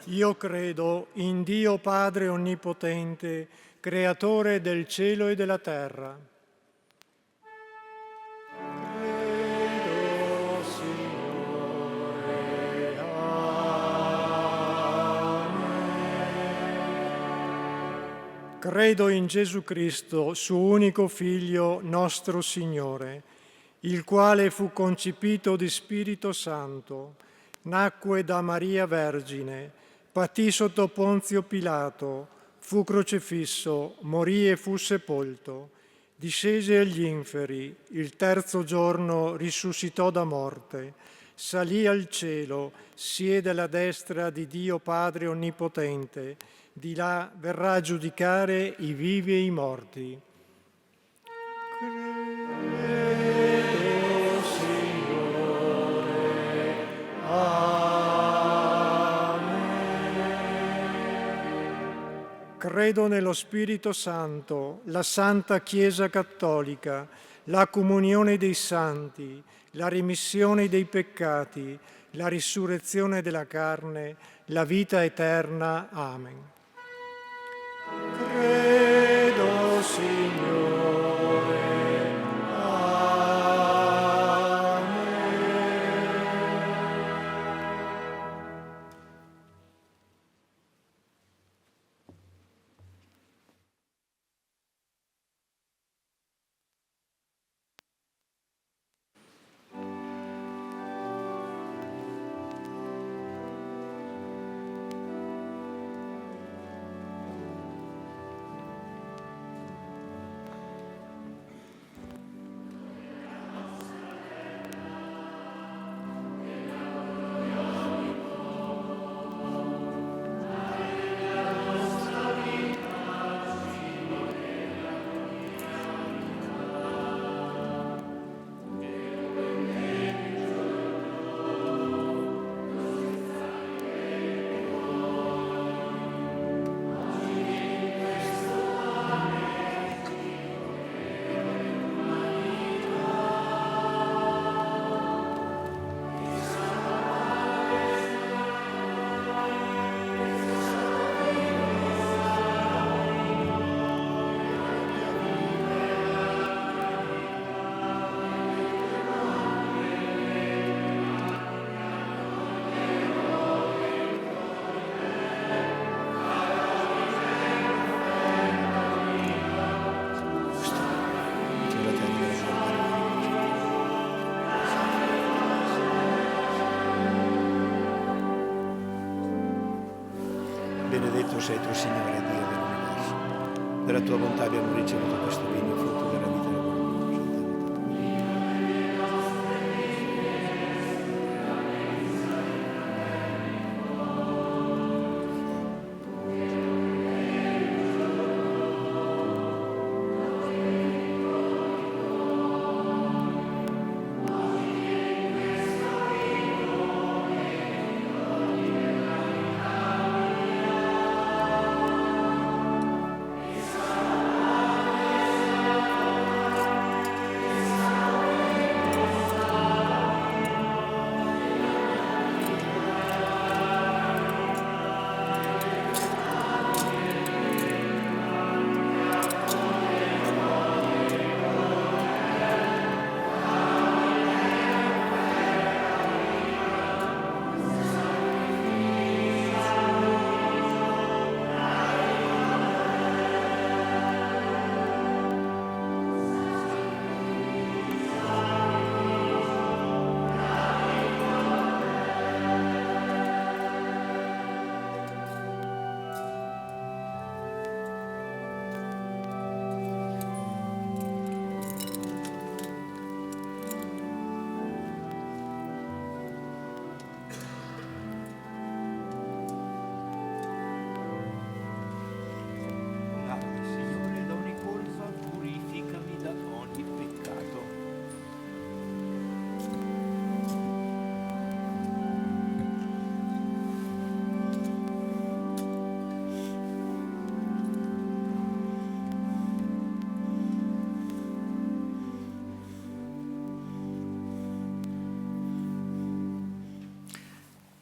Io credo in Dio Padre Onnipotente, Creatore del cielo e della terra. Credo, Signore, amen. Credo in Gesù Cristo, suo unico Figlio, nostro Signore, il quale fu concepito di Spirito Santo, nacque da Maria Vergine, patì sotto Ponzio Pilato, fu crocifisso, morì e fu sepolto, discese agli inferi, il terzo giorno risuscitò da morte, salì al cielo, siede alla destra di Dio Padre Onnipotente, di là verrà a giudicare i vivi e i morti. Credo, Signore. Amen. Credo nello Spirito Santo, la Santa Chiesa Cattolica, la comunione dei santi, la remissione dei peccati, la risurrezione della carne, la vita eterna. Amen. Credo, Signore. Benedetto sei tu, Signore, Dio dell'universo. Per la tua bontà abbiamo ricevuto questo vino, frutto della vita e della buona conoscenza.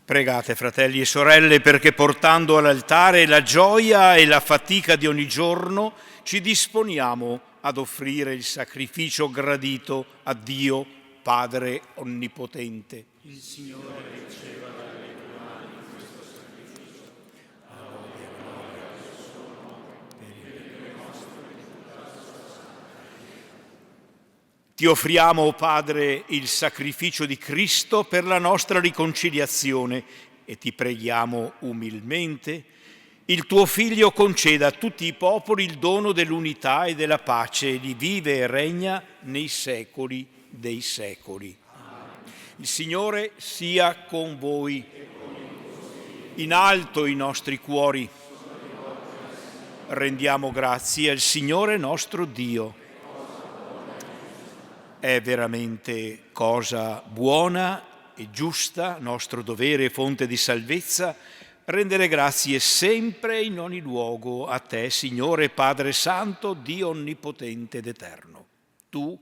Pregate, fratelli e sorelle, perché portando all'altare la gioia e la fatica di ogni giorno ci disponiamo ad offrire il sacrificio gradito a Dio Padre Onnipotente. Il Signore riceva dalle tue mani questo sacrificio, a lode e gloria del suo nome, per il bene nostro e di tutta la sua Santa. Ti offriamo, o Padre, il sacrificio di Cristo per la nostra riconciliazione e ti preghiamo umilmente, il tuo Figlio conceda a tutti i popoli il dono dell'unità e della pace, e vive e regna nei secoli dei secoli. Il Signore sia con voi. In alto i nostri cuori. Rendiamo grazie al Signore nostro Dio. È veramente cosa buona e giusta, nostro dovere e fonte di salvezza, rendere grazie sempre e in ogni luogo a te, Signore Padre Santo, Dio onnipotente ed eterno. Tu,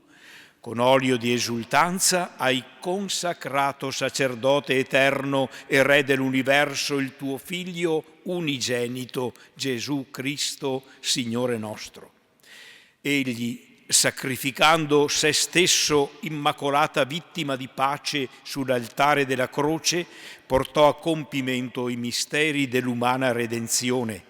con olio di esultanza, hai consacrato sacerdote eterno e Re dell'universo il tuo Figlio unigenito, Gesù Cristo, Signore nostro. Egli, sacrificando se stesso immacolata vittima di pace sull'altare della croce, portò a compimento i misteri dell'umana redenzione.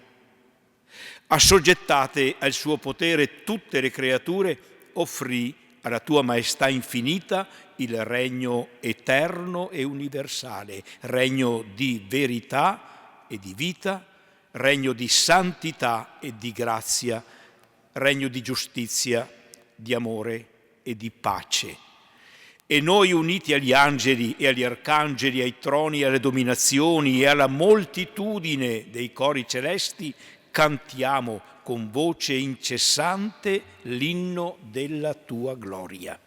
Assoggettate al suo potere tutte le creature, offrì alla tua maestà infinita il regno eterno e universale, regno di verità e di vita, regno di santità e di grazia, regno di giustizia, di amore e di pace. E noi, uniti agli angeli e agli arcangeli, ai troni, alle dominazioni e alla moltitudine dei cori celesti, cantiamo con voce incessante l'inno della tua gloria.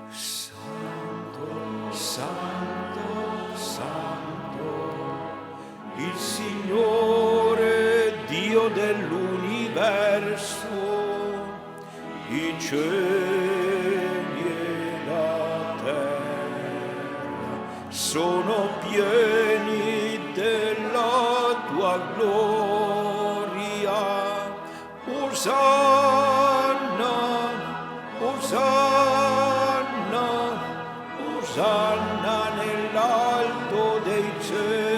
Santo, Santo, Santo, il Signore Dio dell'universo, i cieli e la terra sono pieni della tua gloria. Osanna, Osanna, Osanna nell'alto dei cieli.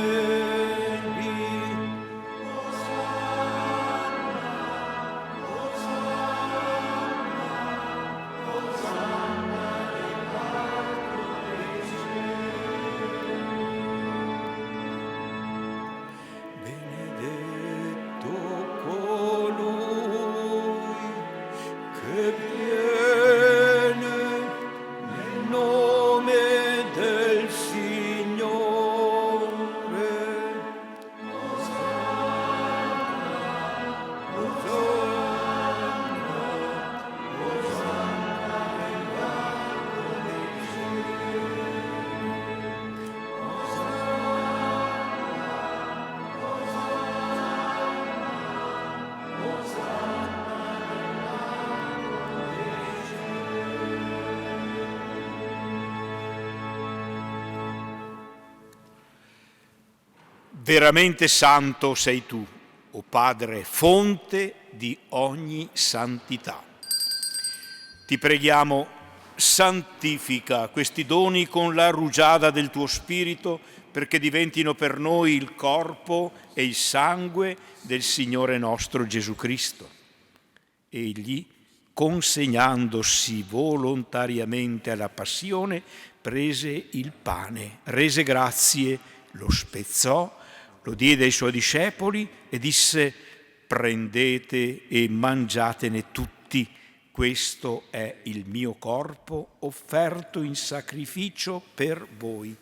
Veramente santo sei tu, o Padre, fonte di ogni santità. Ti preghiamo, santifica questi doni con la rugiada del tuo Spirito, perché diventino per noi il corpo e il sangue del Signore nostro Gesù Cristo. Egli, consegnandosi volontariamente alla passione, prese il pane, rese grazie, lo spezzò, lo diede ai suoi discepoli e disse: prendete e mangiatene tutti, questo è il mio corpo offerto in sacrificio per voi.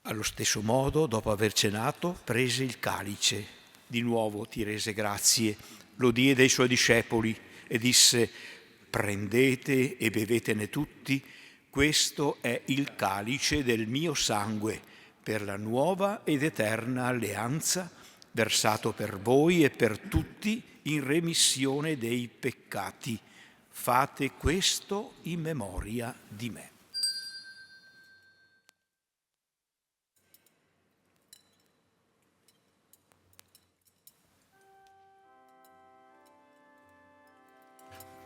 Allo stesso modo, dopo aver cenato, prese il calice, di nuovo ti rese grazie, lo diede ai suoi discepoli e disse: prendete e bevetene tutti, questo è il calice del mio sangue, per la nuova ed eterna alleanza, versato per voi e per tutti in remissione dei peccati. Fate questo in memoria di me.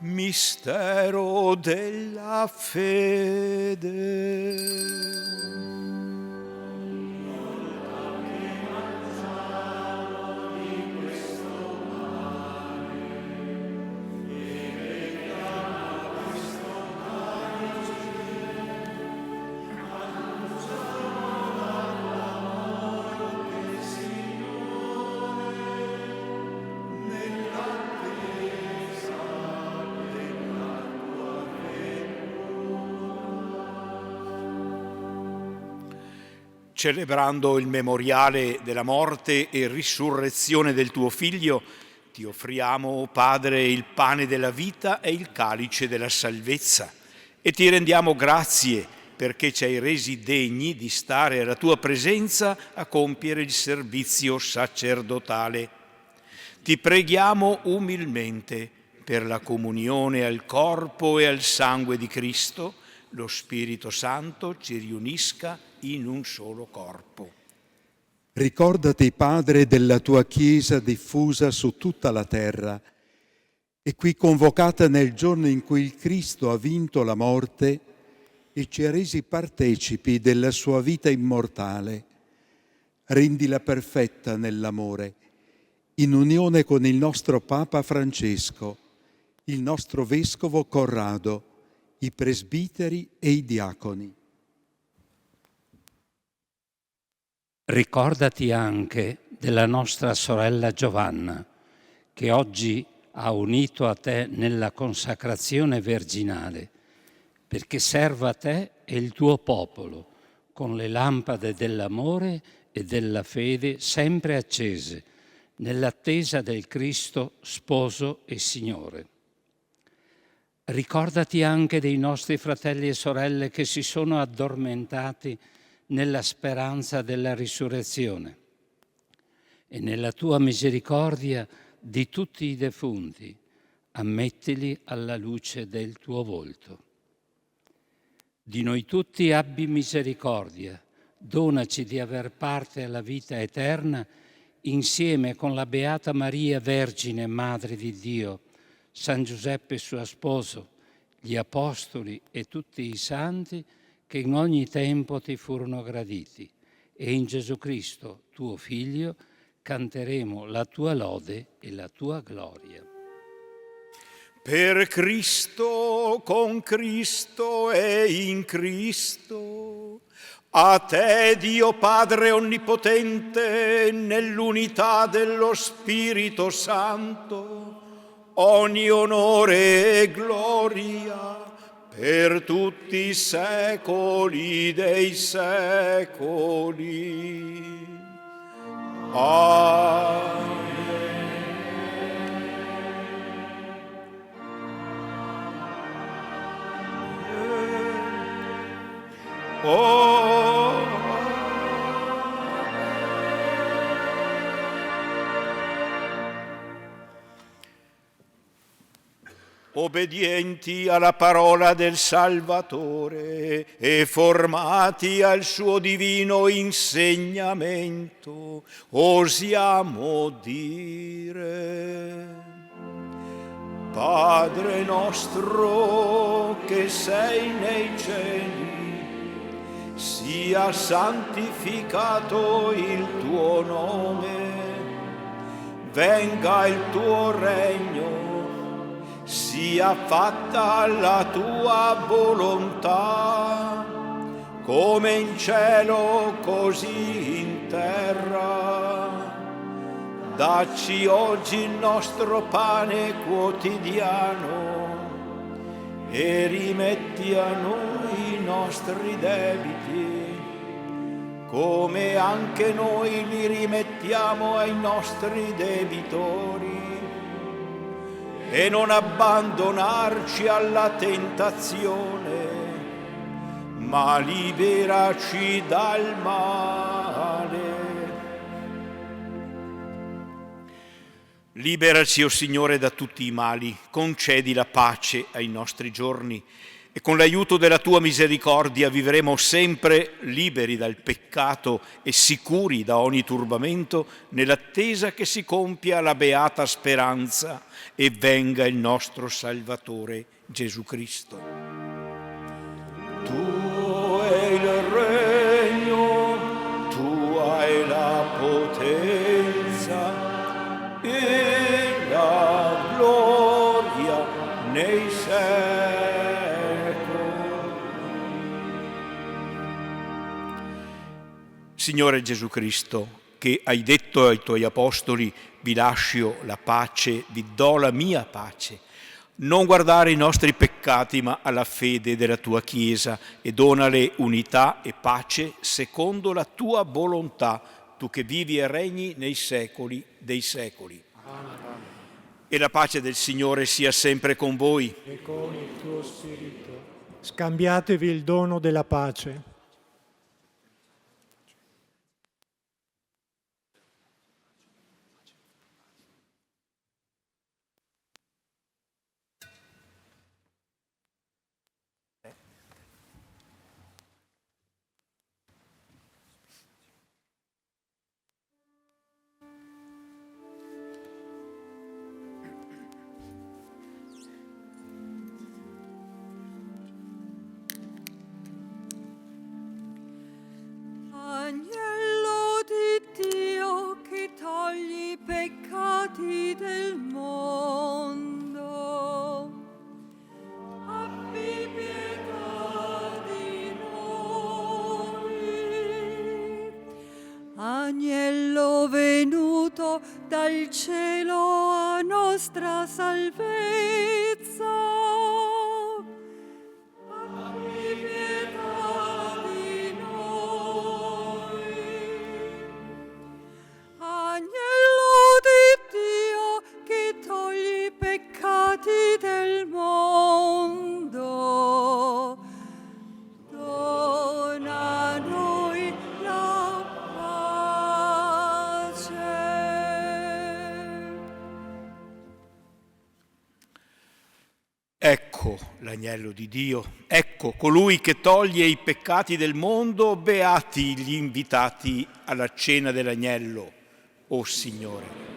Mistero della fede. celebrando il memoriale della morte e risurrezione del tuo Figlio, ti offriamo, o Padre, il pane della vita e il calice della salvezza, e ti rendiamo grazie perché ci hai resi degni di stare alla tua presenza a compiere il servizio sacerdotale. Ti preghiamo umilmente per la comunione al corpo e al sangue di Cristo, lo Spirito Santo ci riunisca in un solo corpo. Ricordati, Padre, della tua Chiesa diffusa su tutta la terra e qui convocata nel giorno in cui il Cristo ha vinto la morte e ci ha resi partecipi della sua vita immortale. Rendila perfetta nell'amore, in unione con il nostro Papa Francesco, il nostro Vescovo Corrado, i presbiteri e i diaconi. Ricordati anche della nostra sorella Giovanna, che oggi ha unito a te nella consacrazione virginale, perché serva te e il tuo popolo con le lampade dell'amore e della fede sempre accese, nell'attesa del Cristo sposo e Signore. Ricordati anche dei nostri fratelli e sorelle che si sono addormentati nella speranza della risurrezione e nella tua misericordia di tutti i defunti, ammettili alla luce del tuo volto. Di noi tutti abbi misericordia, donaci di aver parte alla vita eterna insieme con la Beata Maria, Vergine, Madre di Dio, San Giuseppe suo sposo, gli Apostoli e tutti i santi che in ogni tempo ti furono graditi, e in Gesù Cristo, tuo Figlio, canteremo la tua lode e la tua gloria. Per Cristo, con Cristo e in Cristo, a te, Dio Padre Onnipotente, nell'unità dello Spirito Santo, ogni onore e gloria per tutti i secoli dei secoli. Amen. Obbedienti alla parola del Salvatore e formati al suo divino insegnamento, osiamo dire: Padre nostro che sei nei cieli, sia santificato il tuo nome, venga il tuo regno, sia fatta la tua volontà, come in cielo così in terra. Dacci oggi il nostro pane quotidiano e rimetti a noi i nostri debiti, come anche noi li rimettiamo ai nostri debitori. E non abbandonarci alla tentazione, ma liberaci dal male. Liberaci, o Signore, da tutti i mali, concedi la pace ai nostri giorni e con l'aiuto della tua misericordia vivremo sempre liberi dal peccato e sicuri da ogni turbamento, nell'attesa che si compia la beata speranza e venga il nostro Salvatore Gesù Cristo. Tuo è il regno, tua è la potenza e la gloria nei secoli. Signore Gesù Cristo, che hai detto ai tuoi apostoli: vi lascio la pace, vi do la mia pace, Non guardare i nostri peccati, ma alla fede della tua Chiesa, e donale unità e pace secondo la tua volontà, tu che vivi e regni nei secoli dei secoli. Amen. E la pace del Signore sia sempre con voi. E con il tuo spirito. Scambiatevi il dono della pace. Agnello di Dio che togli i peccati del mondo, abbi pietà di noi. Agnello venuto dal cielo a nostra salvezza, abbi pietà di noi. Agnello di Dio che togli i peccati del mondo, dona a noi la pace. Ecco l'agnello di Dio, ecco colui che toglie i peccati del mondo, beati gli invitati alla cena dell'agnello, o Signore.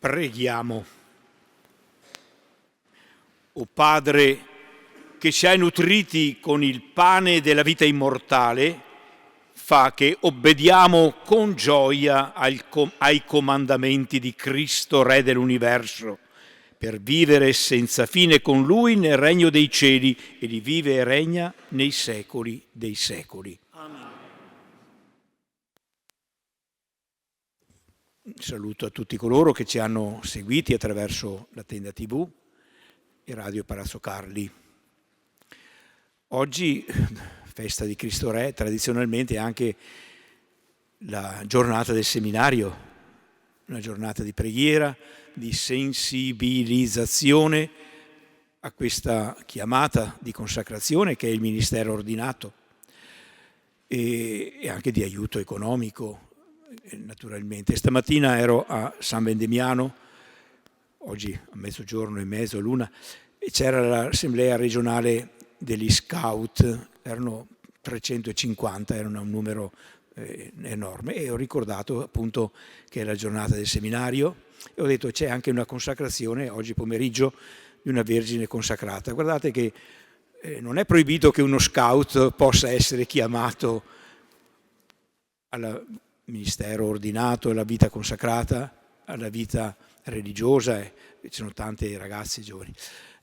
Preghiamo. O Padre, che ci hai nutriti con il pane della vita immortale, fa che obbediamo con gioia ai comandamenti di Cristo, Re dell'universo, per vivere senza fine con Lui nel regno dei cieli, e di vive e regna nei secoli dei secoli. Amen. Saluto a tutti coloro che ci hanno seguiti attraverso la tenda TV e Radio Palazzo Carli. Oggi, festa di Cristo Re, tradizionalmente anche la giornata del seminario, una giornata di preghiera, di sensibilizzazione a questa chiamata di consacrazione che è il ministero ordinato e anche di aiuto economico, naturalmente. Stamattina ero a San Vendemiano, oggi a mezzogiorno e mezzo, l'una, e c'era l'assemblea regionale degli scout, erano 350, era un numero enorme, e ho ricordato appunto che è la giornata del seminario e ho detto c'è anche una consacrazione oggi pomeriggio di una Vergine consacrata. Guardate che non è proibito che uno scout possa essere chiamato al ministero ordinato, alla vita consacrata, alla vita religiosa, ci sono tante ragazze giovani.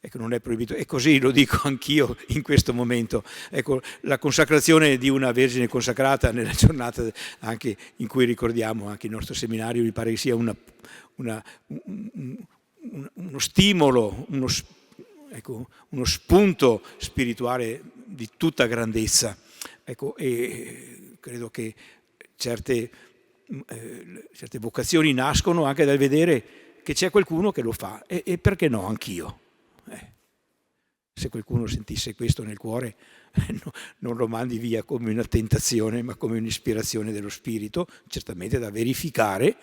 Ecco, non è proibito, e così lo dico anch'io in questo momento. Ecco, la consacrazione di una Vergine consacrata nella giornata anche in cui ricordiamo anche il nostro seminario, mi pare che sia uno stimolo, uno spunto spirituale di tutta grandezza. Ecco, e credo che certe vocazioni nascono anche dal vedere che c'è qualcuno che lo fa, e perché no anch'io. Se qualcuno sentisse questo nel cuore, non lo mandi via come una tentazione, ma come un'ispirazione dello Spirito, certamente da verificare,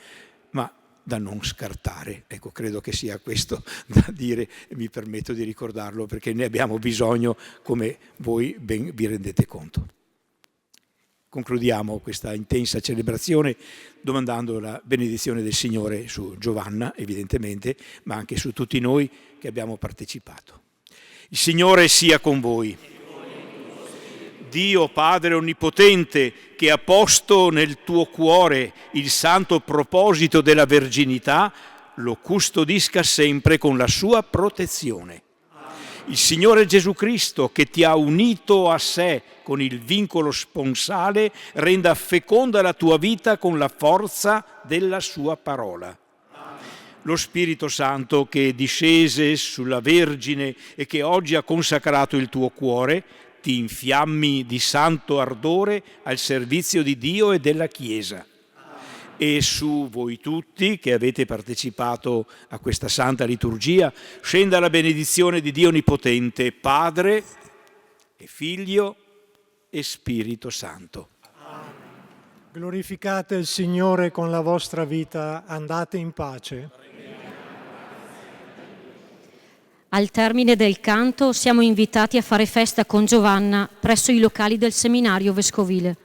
ma da non scartare. Ecco, credo che sia questo da dire, e mi permetto di ricordarlo perché ne abbiamo bisogno, come voi ben vi rendete conto. Concludiamo questa intensa celebrazione domandando la benedizione del Signore su Giovanna, evidentemente, ma anche su tutti noi che abbiamo partecipato. Il Signore sia con voi. Dio Padre Onnipotente, che ha posto nel tuo cuore il santo proposito della verginità, lo custodisca sempre con la sua protezione. Il Signore Gesù Cristo, che ti ha unito a sé con il vincolo sponsale, renda feconda la tua vita con la forza della sua parola. Lo Spirito Santo, che discese sulla Vergine e che oggi ha consacrato il tuo cuore, ti infiammi di santo ardore al servizio di Dio e della Chiesa. E su voi tutti che avete partecipato a questa santa liturgia scenda la benedizione di Dio Onnipotente, Padre e Figlio e Spirito Santo. Glorificate il Signore con la vostra vita, andate in pace. Al termine del canto siamo invitati a fare festa con Giovanna presso i locali del seminario vescovile.